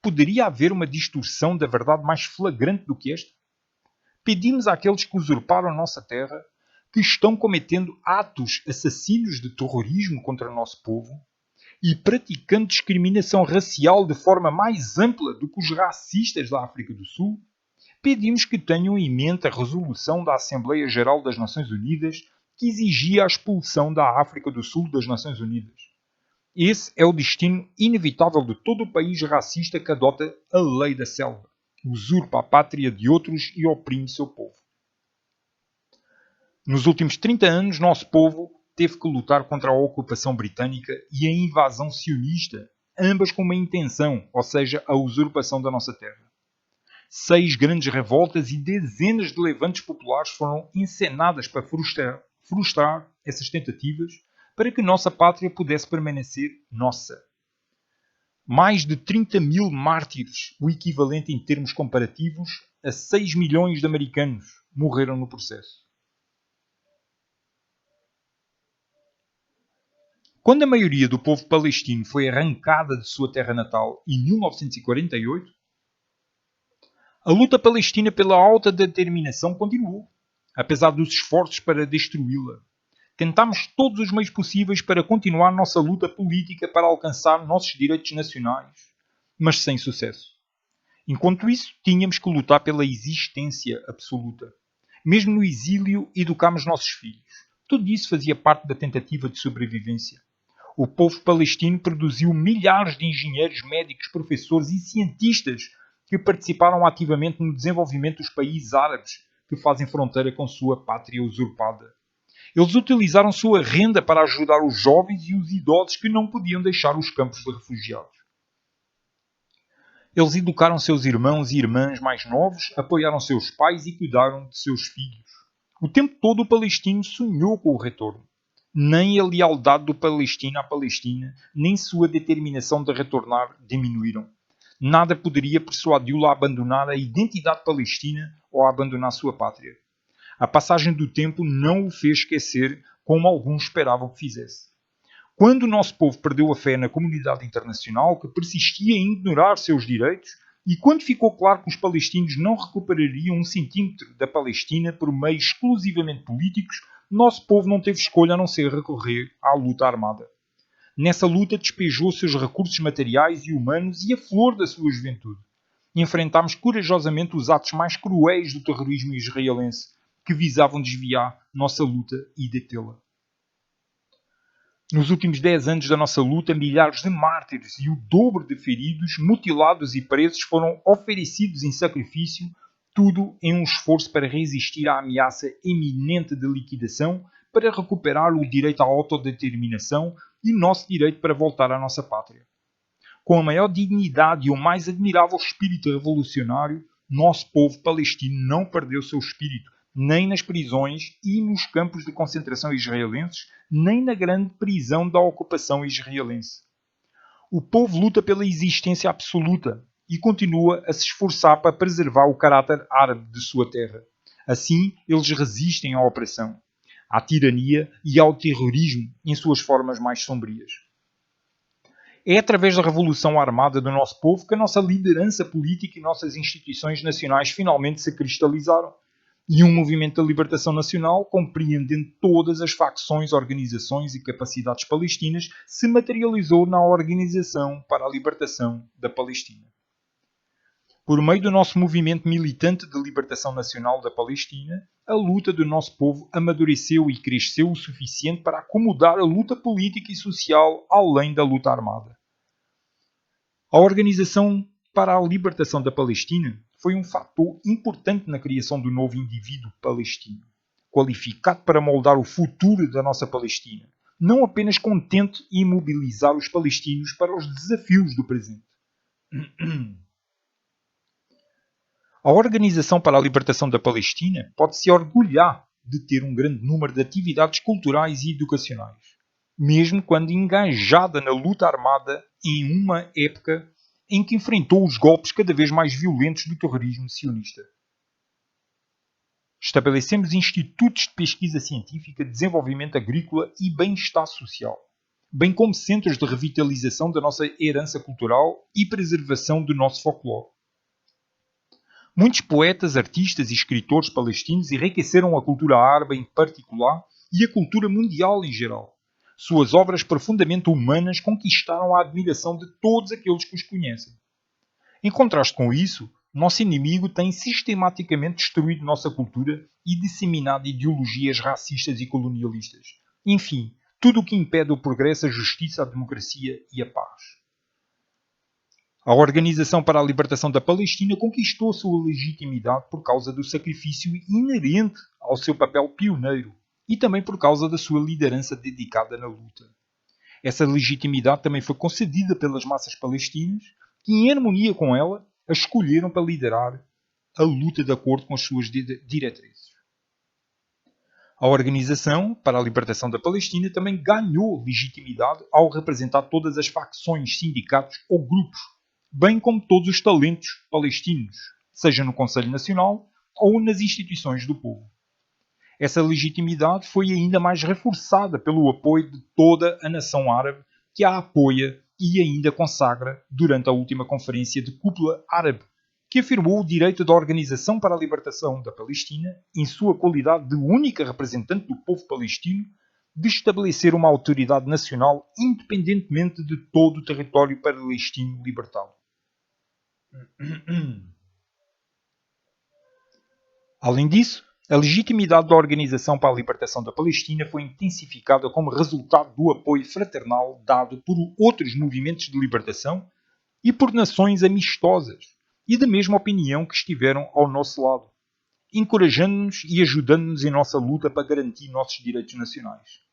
Speaker 1: Poderia haver uma distorção da verdade mais flagrante do que esta? Pedimos àqueles que usurparam a nossa terra, que estão cometendo atos assassinos de terrorismo contra o nosso povo e praticando discriminação racial de forma mais ampla do que os racistas da África do Sul, pedimos que tenham em mente a resolução da Assembleia Geral das Nações Unidas que exigia a expulsão da África do Sul das Nações Unidas. Esse é o destino inevitável de todo o país racista que adota a lei da selva, usurpa a pátria de outros e oprime seu povo. Nos últimos 30 anos, nosso povo teve que lutar contra a ocupação britânica e a invasão sionista, ambas com uma intenção, ou seja, a usurpação da nossa terra. 6 grandes revoltas e dezenas de levantes populares foram encenadas para frustrar essas tentativas para que nossa pátria pudesse permanecer nossa. Mais de 30 mil mártires, o equivalente em termos comparativos a 6 milhões de americanos, morreram no processo. Quando a maioria do povo palestino foi arrancada de sua terra natal em 1948, a luta palestina pela autodeterminação continuou, apesar dos esforços para destruí-la. Tentámos todos os meios possíveis para continuar nossa luta política para alcançar nossos direitos nacionais, mas sem sucesso. Enquanto isso, tínhamos que lutar pela existência absoluta. Mesmo no exílio, educámos nossos filhos. Tudo isso fazia parte da tentativa de sobrevivência. O povo palestino produziu milhares de engenheiros, médicos, professores e cientistas que participaram ativamente no desenvolvimento dos países árabes que fazem fronteira com sua pátria usurpada. Eles utilizaram sua renda para ajudar os jovens e os idosos que não podiam deixar os campos de refugiados. Eles educaram seus irmãos e irmãs mais novos, apoiaram seus pais e cuidaram de seus filhos. O tempo todo o palestino sonhou com o retorno. Nem a lealdade do palestino à Palestina, nem sua determinação de retornar diminuíram. Nada poderia persuadi-lo a abandonar a identidade palestina ou a abandonar sua pátria. A passagem do tempo não o fez esquecer como alguns esperavam que fizesse. Quando o nosso povo perdeu a fé na comunidade internacional, que persistia em ignorar seus direitos, e quando ficou claro que os palestinos não recuperariam 1 centímetro da Palestina por meios exclusivamente políticos, nosso povo não teve escolha a não ser recorrer à luta armada. Nessa luta despejou seus recursos materiais e humanos e a flor da sua juventude. Enfrentámos corajosamente os atos mais cruéis do terrorismo israelense, que visavam desviar nossa luta e detê-la. Nos últimos 10 anos da nossa luta, milhares de mártires e o dobro de feridos, mutilados e presos foram oferecidos em sacrifício, tudo em um esforço para resistir à ameaça iminente de liquidação, para recuperar o direito à autodeterminação e nosso direito para voltar à nossa pátria. Com a maior dignidade e o mais admirável espírito revolucionário, nosso povo palestino não perdeu seu espírito, nem nas prisões e nos campos de concentração israelenses, nem na grande prisão da ocupação israelense. O povo luta pela existência absoluta e continua a se esforçar para preservar o caráter árabe de sua terra. Assim, eles resistem à opressão, à tirania e ao terrorismo em suas formas mais sombrias. É através da revolução armada do nosso povo que a nossa liderança política e nossas instituições nacionais finalmente se cristalizaram. E um movimento da libertação nacional, compreendendo todas as facções, organizações e capacidades palestinas, se materializou na Organização para a Libertação da Palestina. Por meio do nosso movimento militante de libertação nacional da Palestina, a luta do nosso povo amadureceu e cresceu o suficiente para acomodar a luta política e social além da luta armada. A Organização para a Libertação da Palestina foi um fator importante na criação do novo indivíduo palestino, qualificado para moldar o futuro da nossa Palestina, não apenas contente em mobilizar os palestinos para os desafios do presente. A Organização para a Libertação da Palestina pode-se orgulhar de ter um grande número de atividades culturais e educacionais, mesmo quando engajada na luta armada em uma época em que enfrentou os golpes cada vez mais violentos do terrorismo sionista. Estabelecemos institutos de pesquisa científica, desenvolvimento agrícola e bem-estar social, bem como centros de revitalização da nossa herança cultural e preservação do nosso folclore. Muitos poetas, artistas e escritores palestinos enriqueceram a cultura árabe em particular e a cultura mundial em geral. Suas obras profundamente humanas conquistaram a admiração de todos aqueles que os conhecem. Em contraste com isso, nosso inimigo tem sistematicamente destruído nossa cultura e disseminado ideologias racistas e colonialistas. Enfim, tudo o que impede o progresso, a justiça, a democracia e a paz. A Organização para a Libertação da Palestina conquistou sua legitimidade por causa do sacrifício inerente ao seu papel pioneiro e também por causa da sua liderança dedicada na luta. Essa legitimidade também foi concedida pelas massas palestinas, que, em harmonia com ela, a escolheram para liderar a luta de acordo com as suas diretrizes. A Organização para a Libertação da Palestina também ganhou legitimidade ao representar todas as facções, sindicatos ou grupos, bem como todos os talentos palestinos, seja no Conselho Nacional ou nas instituições do povo. Essa legitimidade foi ainda mais reforçada pelo apoio de toda a nação árabe que a apoia e ainda consagra durante a última Conferência de Cúpula Árabe, que afirmou o direito da Organização para a Libertação da Palestina, em sua qualidade de única representante do povo palestino, de estabelecer uma autoridade nacional independentemente de todo o território palestino libertado. Além disso, a legitimidade da Organização para a Libertação da Palestina foi intensificada como resultado do apoio fraternal dado por outros movimentos de libertação e por nações amistosas e da mesma opinião que estiveram ao nosso lado, encorajando-nos e ajudando-nos em nossa luta para garantir nossos direitos nacionais.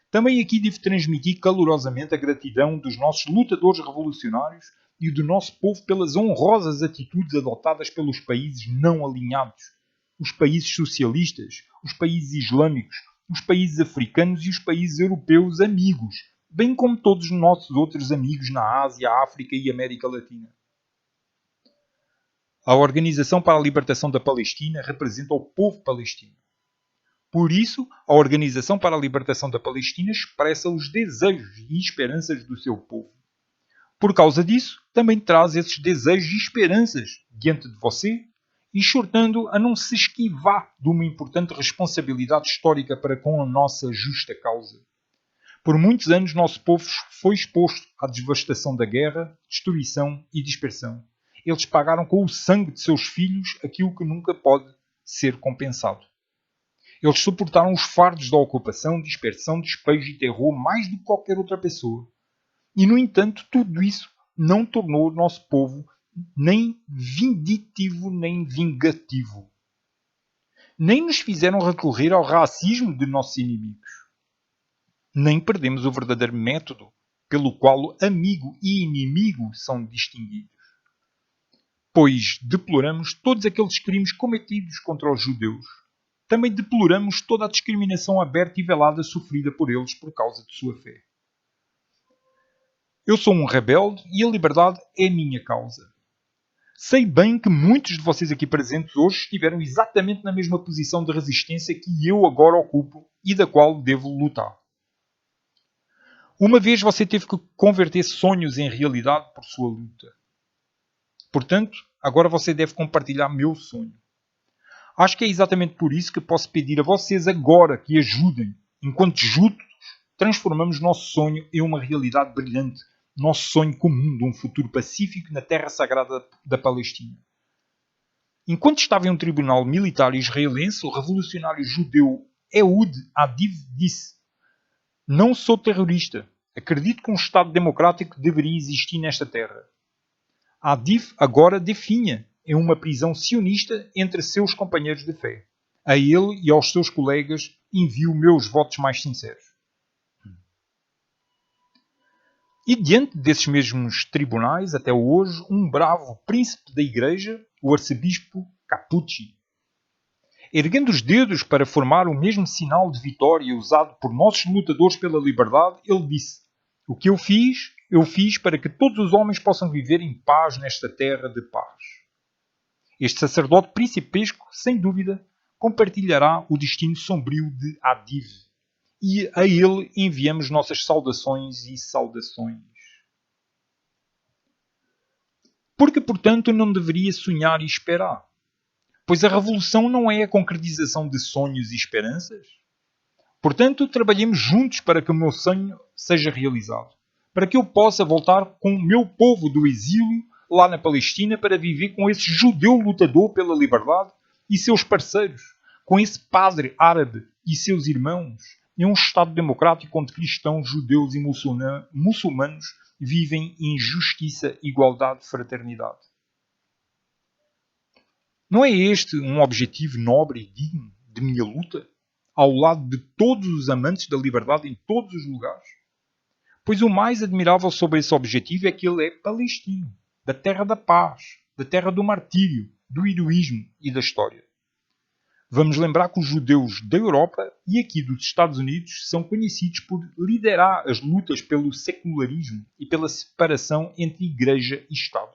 Speaker 1: Também aqui devo transmitir calorosamente a gratidão dos nossos lutadores revolucionários e do nosso povo pelas honrosas atitudes adotadas pelos países não alinhados, os países socialistas, os países islâmicos, os países africanos e os países europeus amigos, bem como todos os nossos outros amigos na Ásia, África e América Latina. A Organização para a Libertação da Palestina representa o povo palestino. Por isso, a Organização para a Libertação da Palestina expressa os desejos e esperanças do seu povo. Por causa disso, também traz esses desejos e esperanças diante de você, exortando a não se esquivar de uma importante responsabilidade histórica para com a nossa justa causa. Por muitos anos, nosso povo foi exposto à devastação da guerra, destruição e dispersão. Eles pagaram com o sangue de seus filhos aquilo que nunca pode ser compensado. Eles suportaram os fardos da ocupação, dispersão, despejo e terror mais do que qualquer outra pessoa. E, no entanto, tudo isso não tornou o nosso povo nem vindictivo nem vingativo. Nem nos fizeram recorrer ao racismo de nossos inimigos. Nem perdemos o verdadeiro método pelo qual amigo e inimigo são distinguidos. Pois deploramos todos aqueles crimes cometidos contra os judeus. Também deploramos toda a discriminação aberta e velada sofrida por eles por causa de sua fé. Eu sou um rebelde e a liberdade é minha causa. Sei bem que muitos de vocês aqui presentes hoje estiveram exatamente na mesma posição de resistência que eu agora ocupo e da qual devo lutar. Uma vez você teve que converter sonhos em realidade por sua luta. Portanto, agora você deve compartilhar meu sonho. Acho que é exatamente por isso que posso pedir a vocês agora que ajudem. Enquanto juntos transformamos nosso sonho em uma realidade brilhante, nosso sonho comum de um futuro pacífico na terra sagrada da Palestina. Enquanto estava em um tribunal militar israelense, o revolucionário judeu Ehud Adiv disse: "Não sou terrorista. Acredito que um Estado democrático deveria existir nesta terra." Adiv agora definha em uma prisão sionista entre seus companheiros de fé. A ele e aos seus colegas envio meus votos mais sinceros. E diante desses mesmos tribunais, até hoje, um bravo príncipe da igreja, o arcebispo Capucci. Erguendo os dedos para formar o mesmo sinal de vitória usado por nossos lutadores pela liberdade, ele disse: "O que eu fiz para que todos os homens possam viver em paz nesta terra de paz." Este sacerdote principesco, sem dúvida, compartilhará o destino sombrio de Adiv. E a ele enviamos nossas saudações e saudações. Porque, portanto, não deveria sonhar e esperar? Pois a revolução não é a concretização de sonhos e esperanças? Portanto, trabalhemos juntos para que o meu sonho seja realizado. Para que eu possa voltar com o meu povo do exílio lá na Palestina para viver com esse judeu lutador pela liberdade e seus parceiros, com esse padre árabe e seus irmãos, em um Estado democrático onde cristãos, judeus e muçulmanos vivem em justiça, igualdade e fraternidade. Não é este um objetivo nobre e digno de minha luta, ao lado de todos os amantes da liberdade em todos os lugares? Pois o mais admirável sobre esse objetivo é que ele é palestino, da terra da paz, da terra do martírio, do heroísmo e da história. Vamos lembrar que os judeus da Europa e aqui dos Estados Unidos são conhecidos por liderar as lutas pelo secularismo e pela separação entre Igreja e Estado.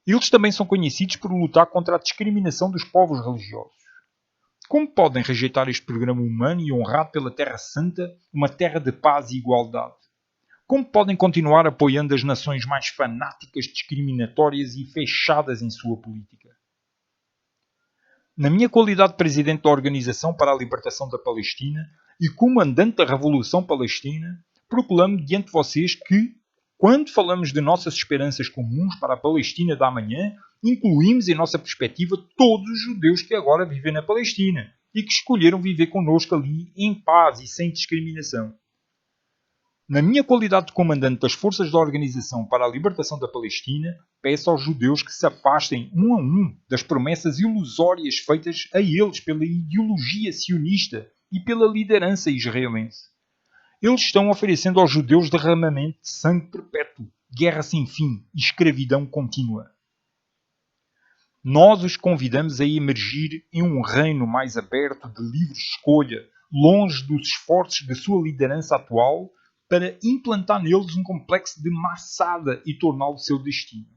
Speaker 1: Eles também são conhecidos por lutar contra a discriminação dos povos religiosos. Como podem rejeitar este programa humano e honrado pela Terra Santa, uma terra de paz e igualdade? Como podem continuar apoiando as nações mais fanáticas, discriminatórias e fechadas em sua política? Na minha qualidade de presidente da Organização para a Libertação da Palestina e comandante da Revolução Palestina, proclamo diante de vocês que, quando falamos de nossas esperanças comuns para a Palestina da amanhã, incluímos em nossa perspectiva todos os judeus que agora vivem na Palestina e que escolheram viver connosco ali em paz e sem discriminação. Na minha qualidade de comandante das forças da Organização para a Libertação da Palestina, peço aos judeus que se afastem um a um das promessas ilusórias feitas a eles pela ideologia sionista e pela liderança israelense. Eles estão oferecendo aos judeus derramamento de sangue perpétuo, guerra sem fim e escravidão contínua. Nós os convidamos a emergir em um reino mais aberto de livre escolha, longe dos esforços da sua liderança atual, para implantar neles um complexo de Massada e torná-lo seu destino.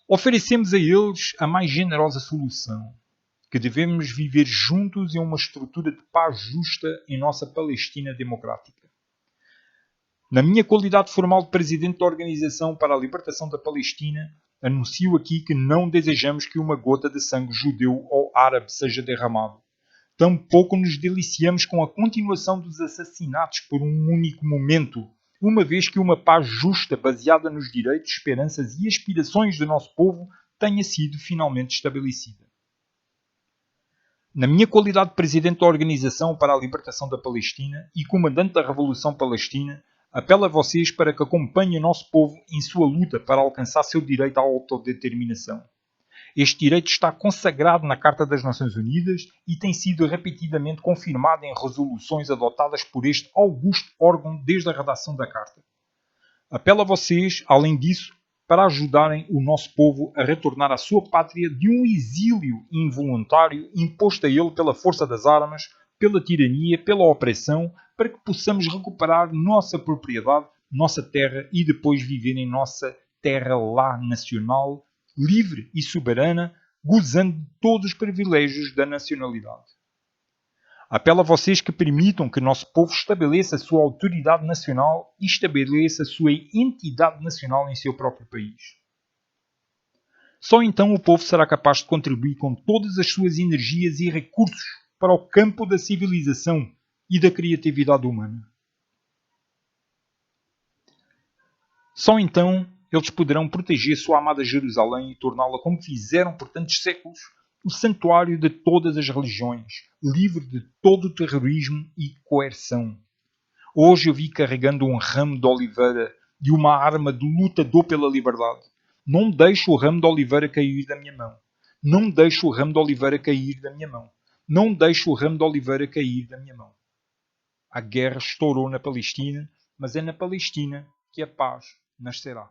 Speaker 1: Oferecemos a eles a mais generosa solução, que devemos viver juntos em uma estrutura de paz justa em nossa Palestina democrática. Na minha qualidade formal de presidente da Organização para a Libertação da Palestina, anuncio aqui que não desejamos que uma gota de sangue judeu ou árabe seja derramado. Tampouco nos deliciamos com a continuação dos assassinatos por um único momento, uma vez que uma paz justa baseada nos direitos, esperanças e aspirações do nosso povo tenha sido finalmente estabelecida. Na minha qualidade de presidente da Organização para a Libertação da Palestina e comandante da Revolução Palestina, apelo a vocês para que acompanhem o nosso povo em sua luta para alcançar seu direito à autodeterminação. Este direito está consagrado na Carta das Nações Unidas e tem sido repetidamente confirmado em resoluções adotadas por este augusto órgão desde a redação da Carta. Apelo a vocês, além disso, para ajudarem o nosso povo a retornar à sua pátria de um exílio involuntário imposto a ele pela força das armas, pela tirania, pela opressão, para que possamos recuperar nossa propriedade, nossa terra e depois viver em nossa terra lá nacional, livre e soberana, gozando de todos os privilégios da nacionalidade. Apelo a vocês que permitam que nosso povo estabeleça a sua autoridade nacional e estabeleça a sua entidade nacional em seu próprio país. Só então o povo será capaz de contribuir com todas as suas energias e recursos para o campo da civilização e da criatividade humana. Só então eles poderão proteger sua amada Jerusalém e torná-la, como fizeram por tantos séculos, o santuário de todas as religiões, livre de todo o terrorismo e coerção. Hoje eu vi carregando um ramo de oliveira e uma arma de lutador pela liberdade. Não deixo o ramo de oliveira cair da minha mão. Não deixo o ramo de oliveira cair da minha mão. Não deixo o ramo de oliveira cair da minha mão. A guerra estourou na Palestina, mas é na Palestina que a paz nascerá.